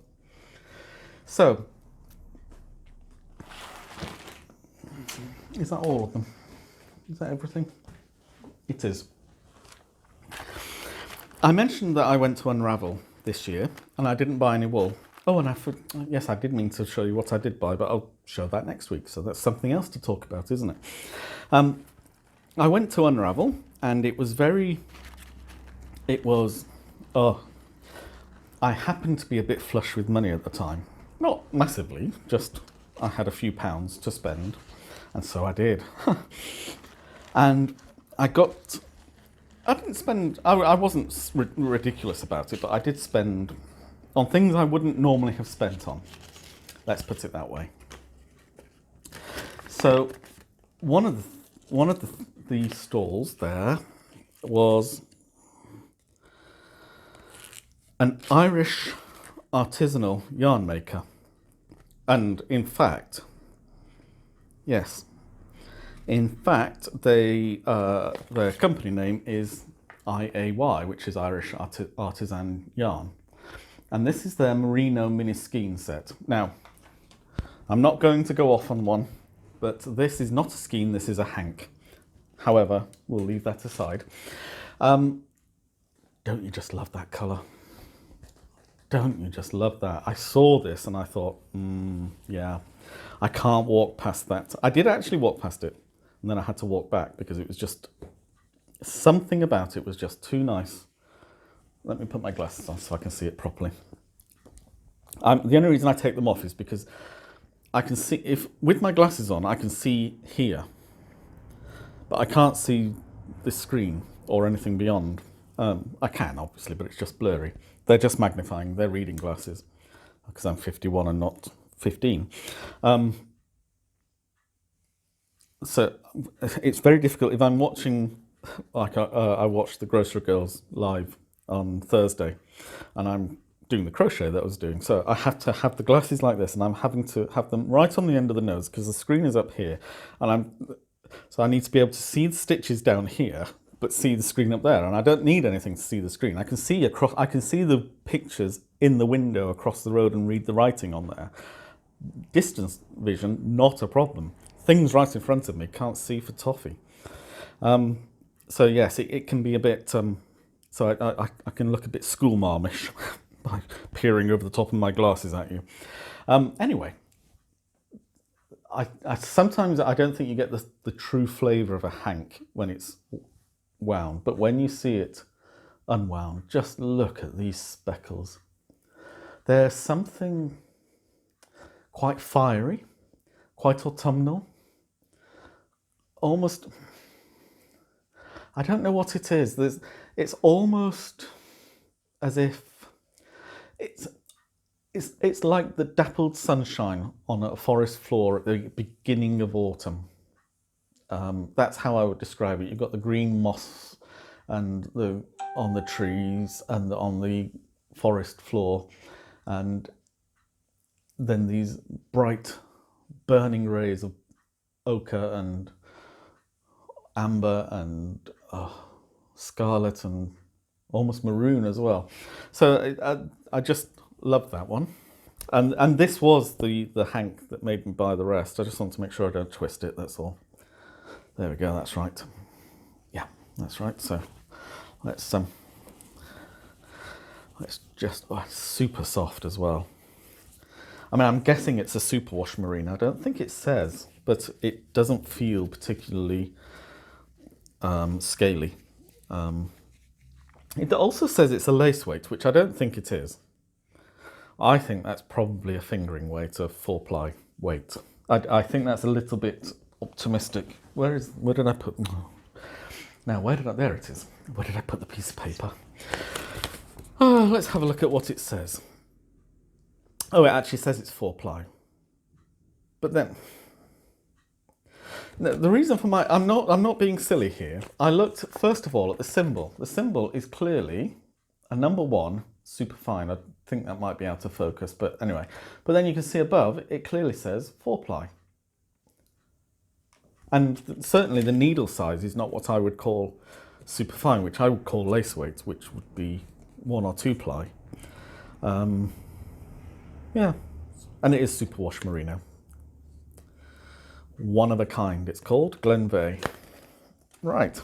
So, is that all of them? Is that everything? It is. I mentioned that I went to Unravel this year and I didn't buy any wool. Oh, and yes, I did mean to show you what I did buy, but I'll show that next week. So that's something else to talk about, isn't it? I went to Unravel and I happened to be a bit flush with money at the time. Not massively, just I had a few pounds to spend, and so I did. And I wasn't ridiculous about it, but I did spend on things I wouldn't normally have spent on. Let's put it that way. So one of the stalls there was an Irish artisanal yarn maker. And in fact, yes, In fact, their company name is IAY, which is Irish Artisan Yarn. And this is their Merino mini skein set. Now, I'm not going to go off on one, but this is not a skein, this is a hank. However, we'll leave that aside. Don't you just love that colour? Don't you just love that? I saw this and I thought, yeah, I can't walk past that. I did actually walk past it, and then I had to walk back because it was just, something about it was just too nice. Let me put my glasses on so I can see it properly. The only reason I take them off is because I can see, if with my glasses on, I can see here, but I can't see the screen or anything beyond. I can, obviously, but it's just blurry. They're just magnifying, they're reading glasses, because I'm 51 and not 15. So it's very difficult if I'm watching, like I watched the Grocery Girls live on Thursday, and I'm doing the crochet that I was doing. So I have to have the glasses like this, and I'm having to have them right on the end of the nose because the screen is up here, and so I need to be able to see the stitches down here, but see the screen up there. And I don't need anything to see the screen. I can see the pictures in the window across the road and read the writing on there. Distance vision, not a problem. Things right in front of me, can't see for toffee. So yes, it can be a bit, so I can look a bit schoolmarmish by peering over the top of my glasses at you. Anyway, sometimes I don't think you get the true flavour of a hank when it's wound, but when you see it unwound, just look at these speckles. There's something quite fiery, quite autumnal, almost, I don't know what it is. It's almost as if it's like the dappled sunshine on a forest floor at the beginning of autumn. That's how I would describe it. You've got the green moss and on the trees and on the forest floor, and then these bright burning rays of ochre and amber and scarlet and almost maroon as well. So I just love that one. And this was the hank that made me buy the rest. I just want to make sure I don't twist it, that's all. There we go, that's right. Yeah, that's right. So let's just, it's super soft as well. I mean, I'm guessing it's a superwash merino. I don't think it says, but it doesn't feel particularly scaly. It also says it's a lace weight, which I don't think it is. I think that's probably a fingering weight, a 4-ply weight. I think that's a little bit optimistic. Where did I put? Now, there it is. Where did I put the piece of paper? Oh, let's have a look at what it says. Oh, it actually says it's 4-ply. But then, the reason for I'm not being silly here. I looked first of all at the symbol. The symbol is clearly a number 1, super fine. I think that might be out of focus, but anyway. But then you can see above, it clearly says 4-ply. And certainly the needle size is not what I would call super fine, which I would call lace weight, which would be 1 or 2-ply. Yeah, and it is superwash merino. One of a kind, it's called Glenveigh. Right,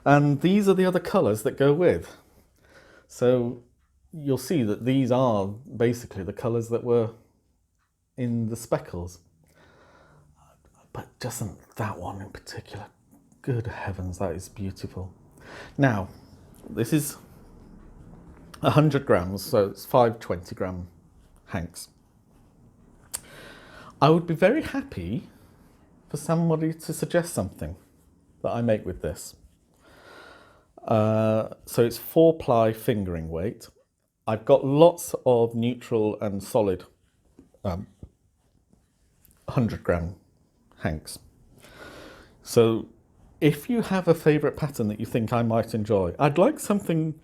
and these are the other colours that go with. So you'll see that these are basically the colours that were in the speckles. But doesn't that one in particular, good heavens, that is beautiful. Now, this is 100 grams, so it's 5 20-gram hanks. I would be very happy for somebody to suggest something that I make with this. So it's 4-ply fingering weight. I've got lots of neutral and solid 100-gram hanks. So if you have a favourite pattern that you think I might enjoy, I'd like something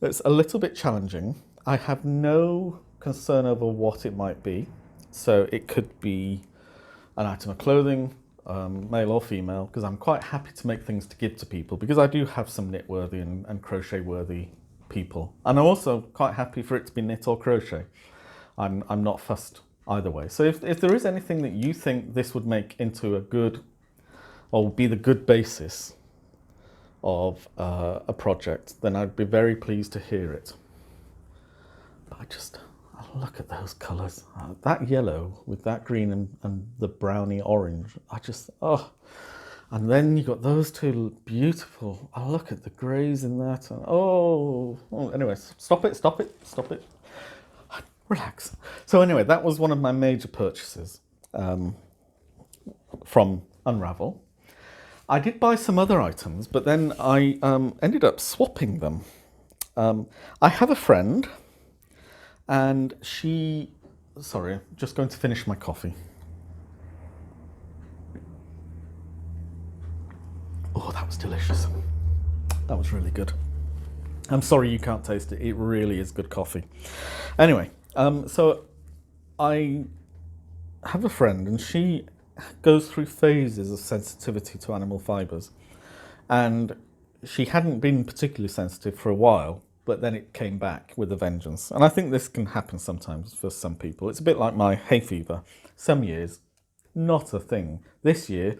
that's a little bit challenging. I have no concern over what it might be. So it could be an item of clothing, male or female, because I'm quite happy to make things to give to people, because I do have some knit-worthy and crochet-worthy people. And I'm also quite happy for it to be knit or crochet. I'm not fussed either way. So if there is anything that you think this would make into a good, or be the good basis of a project, then I'd be very pleased to hear it. But look at those colours. That yellow with that green and the browny orange. And then you got those two beautiful. Oh, look at the greys in that. Anyway, stop it. Relax. So anyway, that was one of my major purchases from Unravel. I did buy some other items, but then I ended up swapping them. I have a friend, and sorry, I'm just going to finish my coffee. Oh, that was delicious. That was really good. I'm sorry you can't taste it. It really is good coffee. Anyway, so I have a friend, and she goes through phases of sensitivity to animal fibres. And she hadn't been particularly sensitive for a while, but then it came back with a vengeance. And I think this can happen sometimes for some people. It's a bit like my hay fever. Some years, not a thing. This year,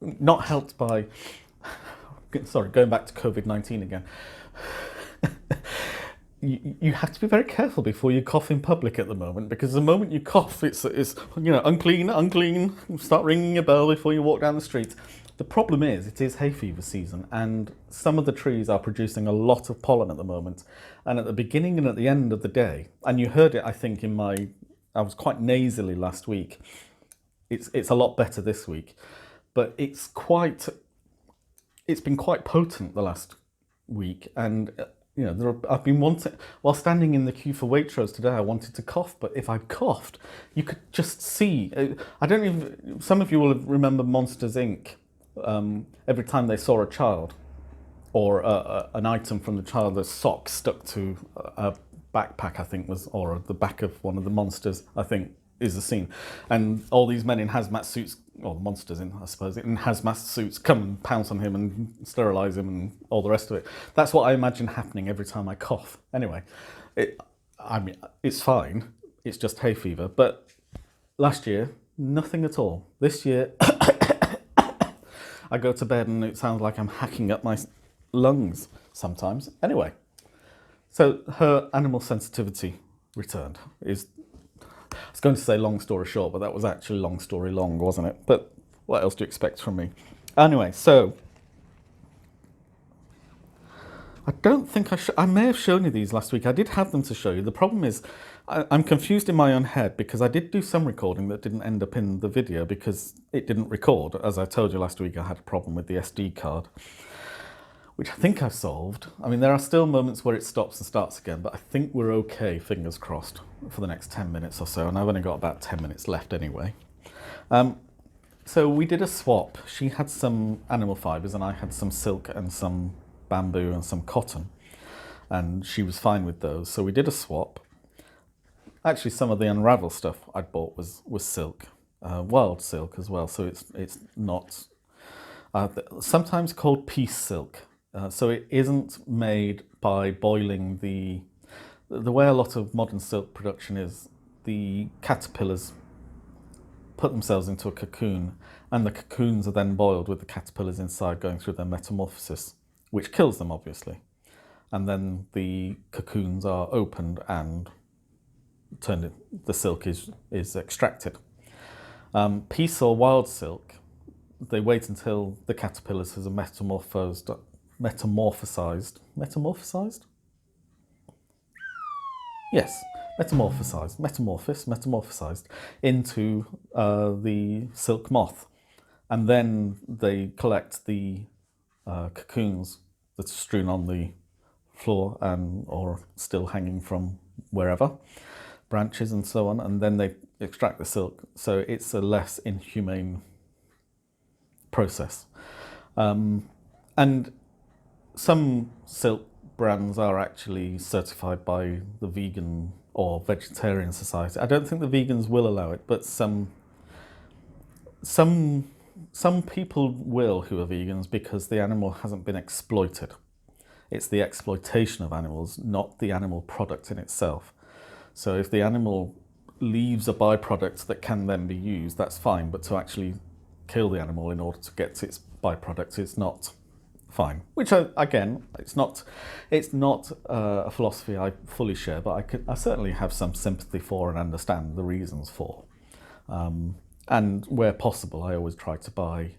not helped by, sorry, going back to COVID-19 again. You have to be very careful before you cough in public at the moment, because the moment you cough, it's unclean, start ringing a bell before you walk down the street. The problem is, it is hay fever season, and some of the trees are producing a lot of pollen at the moment. And at the beginning and at the end of the day, and you heard it, I think, I was quite nasally last week. It's a lot better this week, but it's been quite potent the last week. And I've been wanting, while standing in the queue for Waitrose today, I wanted to cough, but if I coughed, you could just see. Some of you will remember Monsters Inc. Every time they saw a child or an item from the child, the sock stuck to a backpack, I think or the back of one of the monsters, I think is the scene. And all these men in hazmat suits, or the monsters in hazmat suits, come and pounce on him and sterilise him and all the rest of it. That's what I imagine happening every time I cough. Anyway, it's fine. It's just hay fever. But last year, nothing at all. This year, I go to bed and it sounds like I'm hacking up my lungs sometimes. Anyway, so her animal sensitivity returned. I was going to say long story short, but that was actually long story long, wasn't it? But what else do you expect from me? Anyway, so I don't think I may have shown you these last week. I did have them to show you. The problem is I'm confused in my own head, because I did do some recording that didn't end up in the video because it didn't record. As I told you last week, I had a problem with the SD card, which I think I've solved. I mean, there are still moments where it stops and starts again, but I think we're okay, fingers crossed, for the next 10 minutes or so, and I've only got about 10 minutes left anyway. So we did a swap. She had some animal fibres and I had some silk and some bamboo and some cotton, and she was fine with those, so we did a swap. Actually, some of the Unravel stuff I'd bought was silk, wild silk as well, so it's not sometimes called piece silk. So it isn't made by boiling the way a lot of modern silk production is. The caterpillars put themselves into a cocoon, and the cocoons are then boiled with the caterpillars inside going through their metamorphosis, which kills them obviously. And then the cocoons are opened and the silk is extracted. Piece or wild silk, they wait until the caterpillars has metamorphosized into the silk moth, and then they collect the cocoons that are strewn on the floor or still hanging from wherever, branches and so on, and then they extract the silk. So it's a less inhumane process. And some silk brands are actually certified by the vegan or vegetarian society. I don't think the vegans will allow it, but some some people will who are vegans because the animal hasn't been exploited. It's the exploitation of animals, not the animal product in itself. So if the animal leaves a byproduct that can then be used, that's fine. But to actually kill the animal in order to get to its byproduct is not fine. Which again, it's not a philosophy I fully share, but I certainly have some sympathy for and understand the reasons for. And where possible, I always try to buy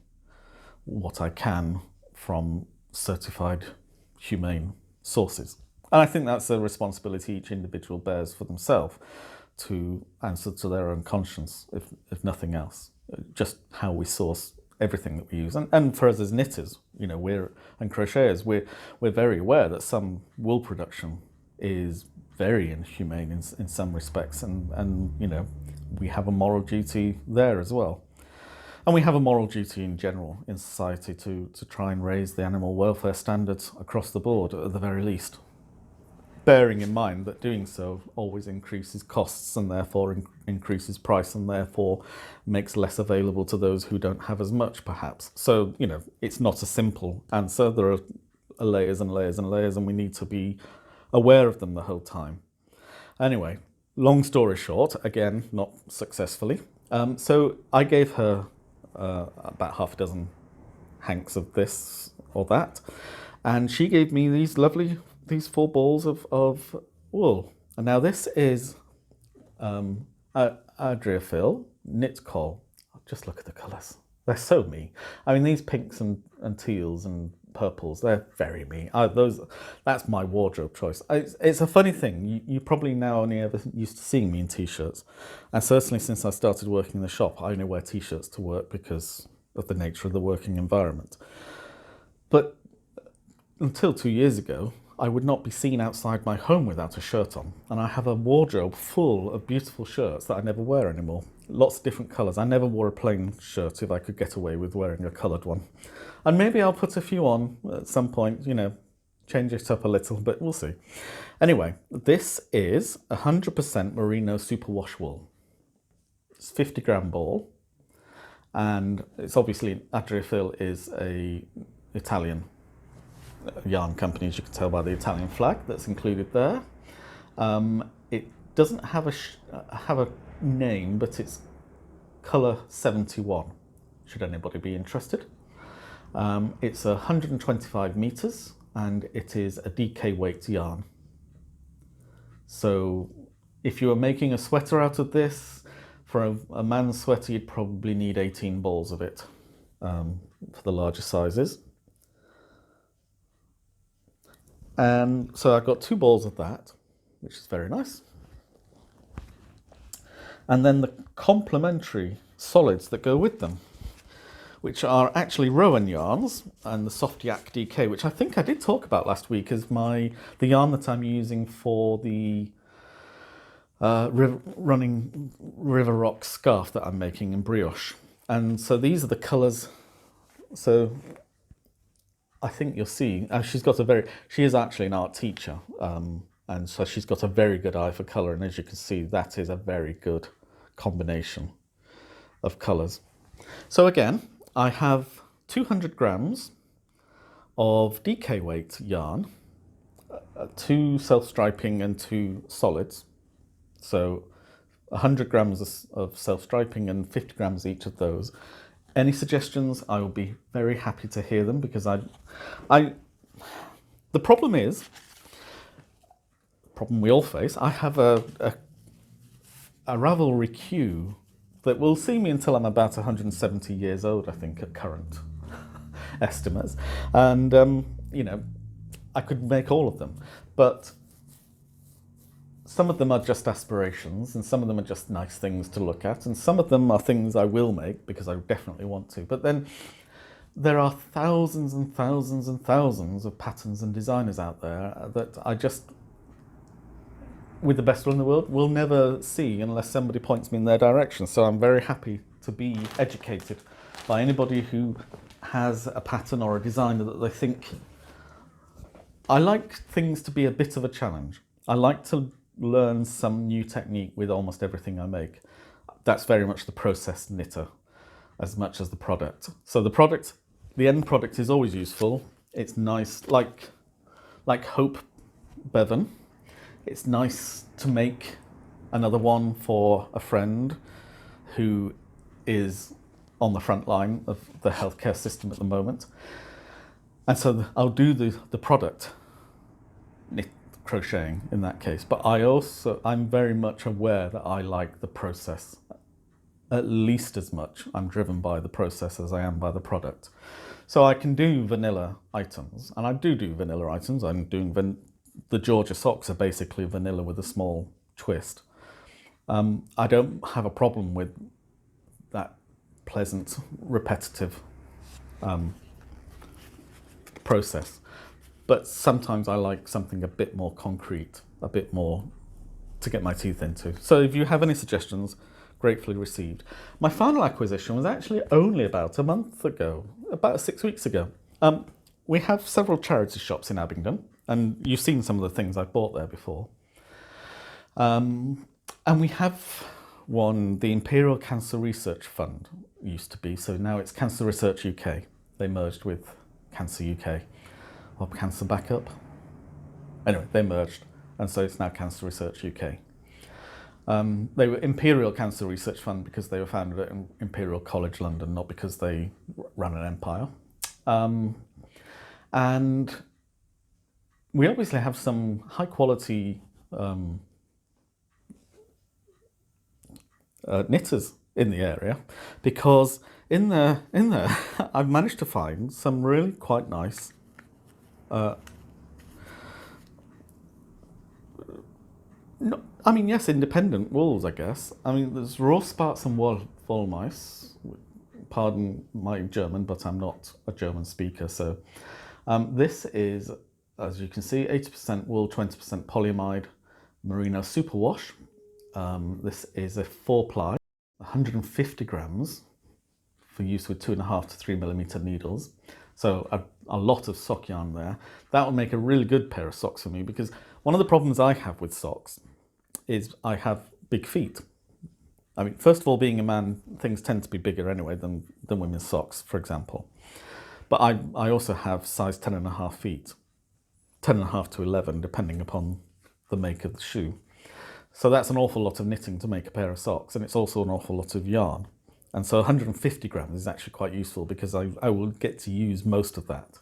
what I can from certified humane sources. And I think that's a responsibility each individual bears for themselves to answer to their own conscience, if nothing else. Just how we source everything that we use. And for us as knitters, and crocheters, we're very aware that some wool production is very inhumane in some respects, and we have a moral duty there as well. And we have a moral duty in general in society to try and raise the animal welfare standards across the board at the very least. Bearing in mind that doing so always increases costs and therefore increases price and therefore makes less available to those who don't have as much, perhaps. So, it's not a simple answer. There are layers and layers and layers, and we need to be aware of them the whole time. Anyway, long story short, again, not successfully. So I gave her about half a dozen hanks of this or that, and she gave me these 4 balls of wool. And now this is Adriaphil knit coll. Just look at the colours. They're so me. I mean, these pinks and teals and purples, they're very me. That's my wardrobe choice. It's a funny thing. You probably now only ever used to seeing me in t-shirts. And certainly since I started working in the shop, I only wear t-shirts to work because of the nature of the working environment. But until 2 years ago, I would not be seen outside my home without a shirt on. And I have a wardrobe full of beautiful shirts that I never wear anymore. Lots of different colours. I never wore a plain shirt if I could get away with wearing a coloured one. And maybe I'll put a few on at some point, change it up a little, but we'll see. Anyway, this is 100% merino superwash wool. It's a 50-gram ball. And it's obviously, Adriaphil is a Italian yarn company, as you can tell by the Italian flag that's included there. It doesn't have a name, but it's colour 71, should anybody be interested. It's 125 meters and it is a DK weight yarn. So if you were making a sweater out of this, for a man's sweater, you'd probably need 18 balls of it for the larger sizes. And so I've got 2 balls of that, which is very nice. And then the complementary solids that go with them, which are actually Rowan yarns and the Soft Yak DK, which I think I did talk about last week as the yarn that I'm using for the running River Rock scarf that I'm making in brioche. And so these are the colours. So I think you'll see, she is actually an art teacher, and so she's got a very good eye for colour, and as you can see, that is a very good combination of colours. So again, I have 200 grams of DK weight yarn, 2 self-striping and 2 solids, so 100 grams of self-striping and 50 grams each of those. Any suggestions, I will be very happy to hear them, because the problem we all face, I have a Ravelry queue that will see me until I'm about 170 years old, I think, at current estimates. And, I could make all of them, but some of them are just aspirations, and some of them are just nice things to look at, and some of them are things I will make because I definitely want to. But then there are thousands and thousands and thousands of patterns and designers out there that I just, with the best will in the world, will never see unless somebody points me in their direction. So I'm very happy to be educated by anybody who has a pattern or a designer that they think. I like things to be a bit of a challenge. I like to learn some new technique with almost everything I make. That's very much the process knitter. as much as the product. So the end product is always useful. It's nice, like Hope Bevan. It's nice to make another one for a friend who is on the front line of the healthcare system at the moment. And so I'll do the product crocheting in that case. But I'm very much aware that I like the process at least as much. I'm driven by the process as I am by the product. So I can do vanilla items, and I do vanilla items. I'm doing the Georgia socks are basically vanilla with a small twist. I don't have a problem with that pleasant, repetitive process. But sometimes I like something a bit more concrete, a bit more to get my teeth into. So if you have any suggestions, gratefully received. My final acquisition was actually only about a month ago, about 6 weeks ago. We have several charity shops in Abingdon, and you've seen some of the things I've bought there before. And we have one, the Imperial Cancer Research Fund used to be, so now it's Cancer Research UK. They merged with Cancer UK, or Cancer Backup. Anyway, they merged, and so it's now Cancer Research UK. They were Imperial Cancer Research Fund because they were founded at Imperial College London, not because they ran an empire. And we obviously have some high quality knitters in the area, because in there I've managed to find some really quite nice yes, independent wools, I guess. I mean, there's Rohrspatz and Wollmeis. Pardon my German, but I'm not a German speaker. So this is, as you can see, 80% wool, 20% polyamide, merino superwash. This is a 4-ply, 150 grams for use with 2.5 to 3 millimeter needles. So a lot of sock yarn there. That will make a really good pair of socks for me, because one of the problems I have with socks is I have big feet. I mean, first of all, being a man, things tend to be bigger anyway than women's socks, for example. But I also have size 10.5 feet, 10.5 to 11, depending upon the make of the shoe. So that's an awful lot of knitting to make a pair of socks, and it's also an awful lot of yarn. And so 150 grams is actually quite useful, because I will get to use most of that.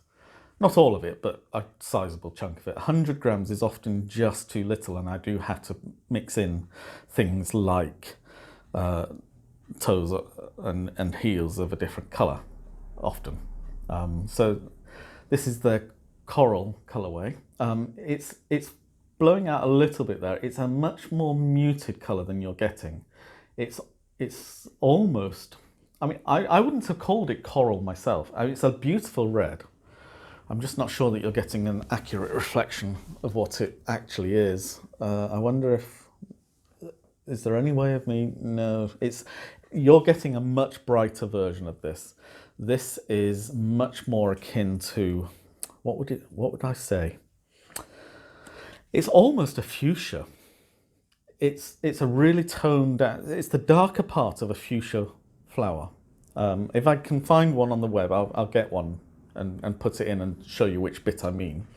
Not all of it, but a sizable chunk of it. 100 grams is often just too little, and I do have to mix in things like toes and heels of a different colour, often. So this is the coral colourway. It's blowing out a little bit there. It's a much more muted colour than you're getting. It's almost, I mean, I wouldn't have called it coral myself. I mean, it's a beautiful red. I'm just not sure that you're getting an accurate reflection of what it actually is. I wonder is there any way of me? No, you're getting a much brighter version of this. This is much more akin to, what would I say? It's almost a fuchsia. It's a really toned down, it's the darker part of a fuchsia flower. If I can find one on the web, I'll get one and put it in and show you which bit I mean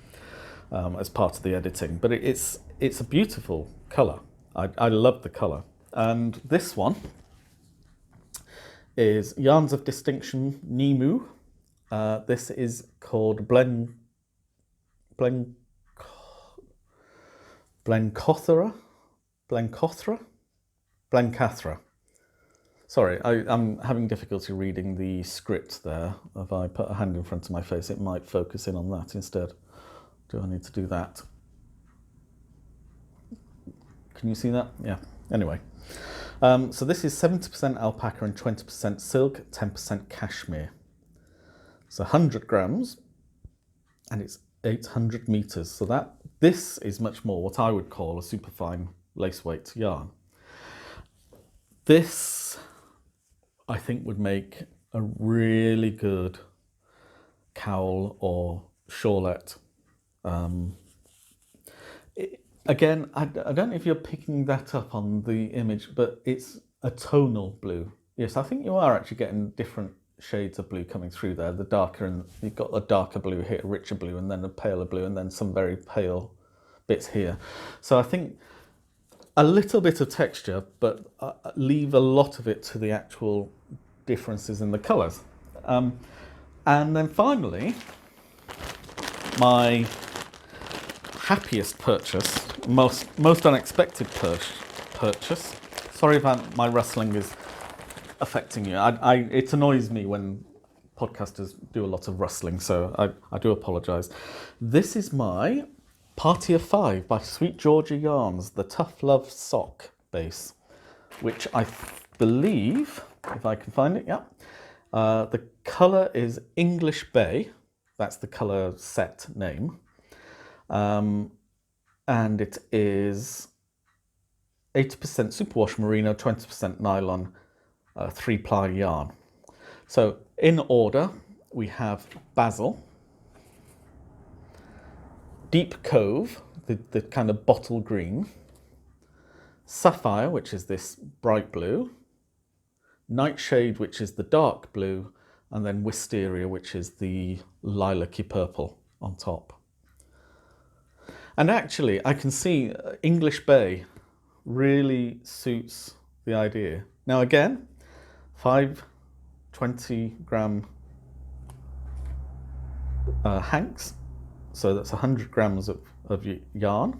as part of the editing. But it's a beautiful colour. I love the colour. And this one is Yarns of Distinction Nemu. This is called Blencathra. Sorry, I'm having difficulty reading the script there. If I put a hand in front of my face, it might focus in on that instead. Do I need to do that? Can you see that? Yeah. Anyway, so this is 70% alpaca and 20% silk, 10% cashmere. So 100 grams, and it's 800 meters. So this is much more what I would call a superfine lace weight yarn. This, I think, would make a really good cowl or shawlette. Again, I don't know if you're picking that up on the image, but it's a tonal blue. Yes, I think you are actually getting different shades of blue coming through there. The darker, and you've got a darker blue here, a richer blue, and then a paler blue, and then some very pale bits here. So I think a little bit of texture, but leave a lot of it to the actual differences in the colours. And then finally, my happiest purchase, most unexpected purchase. Sorry if my rustling is affecting you. It annoys me when podcasters do a lot of rustling, so I do apologise. This is my Party of 5 by Sweet Georgia Yarns, the Tough Love Sock base, which I believe, if I can find it, yeah. The colour is English Bay. That's the colour set name. And it is 80% superwash merino, 20% nylon, 3-ply yarn. So in order, we have Basil, Deep Cove, the kind of bottle green, Sapphire, which is this bright blue, Nightshade, which is the dark blue, and then Wisteria, which is the lilac-y purple on top. And actually, I can see English Bay really suits the idea. Now again, 5 20-gram hanks, so that's 100 grams of yarn.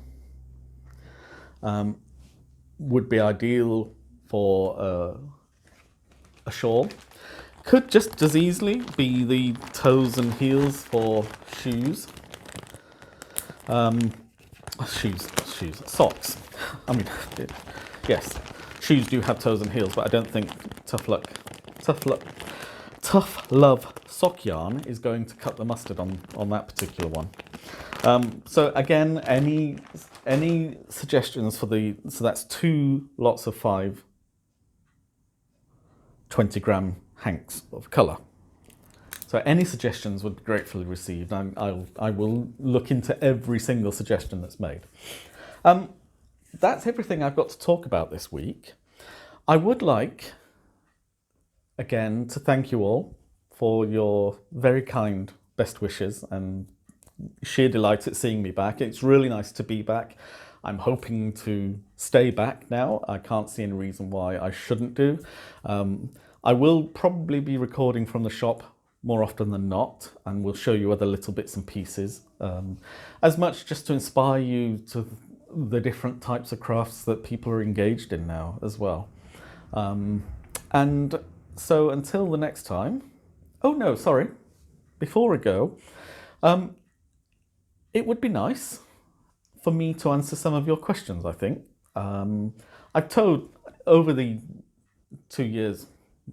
Would be ideal for a shawl. Could just as easily be the toes and heels for shoes. Socks. I mean, yes, shoes do have toes and heels, but I don't think Tough Love sock yarn is going to cut the mustard on that particular one. So again, any suggestions for so that's 2 lots of 5 20-gram hanks of colour. So any suggestions would be gratefully received. I will look into every single suggestion that's made. That's everything I've got to talk about this week. I would like, again, to thank you all for your very kind best wishes and sheer delight at seeing me back. It's really nice to be back. I'm hoping to stay back now. I can't see any reason why I shouldn't do. I will probably be recording from the shop more often than not, and we'll show you other little bits and pieces, as much just to inspire you to the different types of crafts that people are engaged in now as well. And so until the next time, oh no, sorry, before I go, it would be nice for me to answer some of your questions, I think. I've told over the 2 years,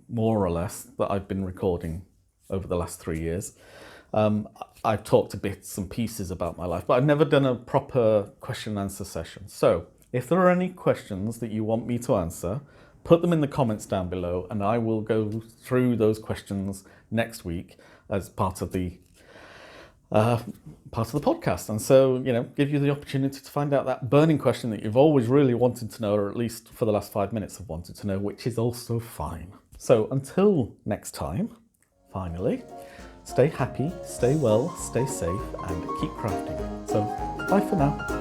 more or less, that I've been recording over the last 3 years. I've talked a bits and pieces about my life, but I've never done a proper question and answer session. So if there are any questions that you want me to answer, put them in the comments down below and I will go through those questions next week as part of the podcast. And so, give you the opportunity to find out that burning question that you've always really wanted to know, or at least for the last 5 minutes have wanted to know, which is also fine. So until next time, finally, stay happy, stay well, stay safe, and keep crafting. So bye for now.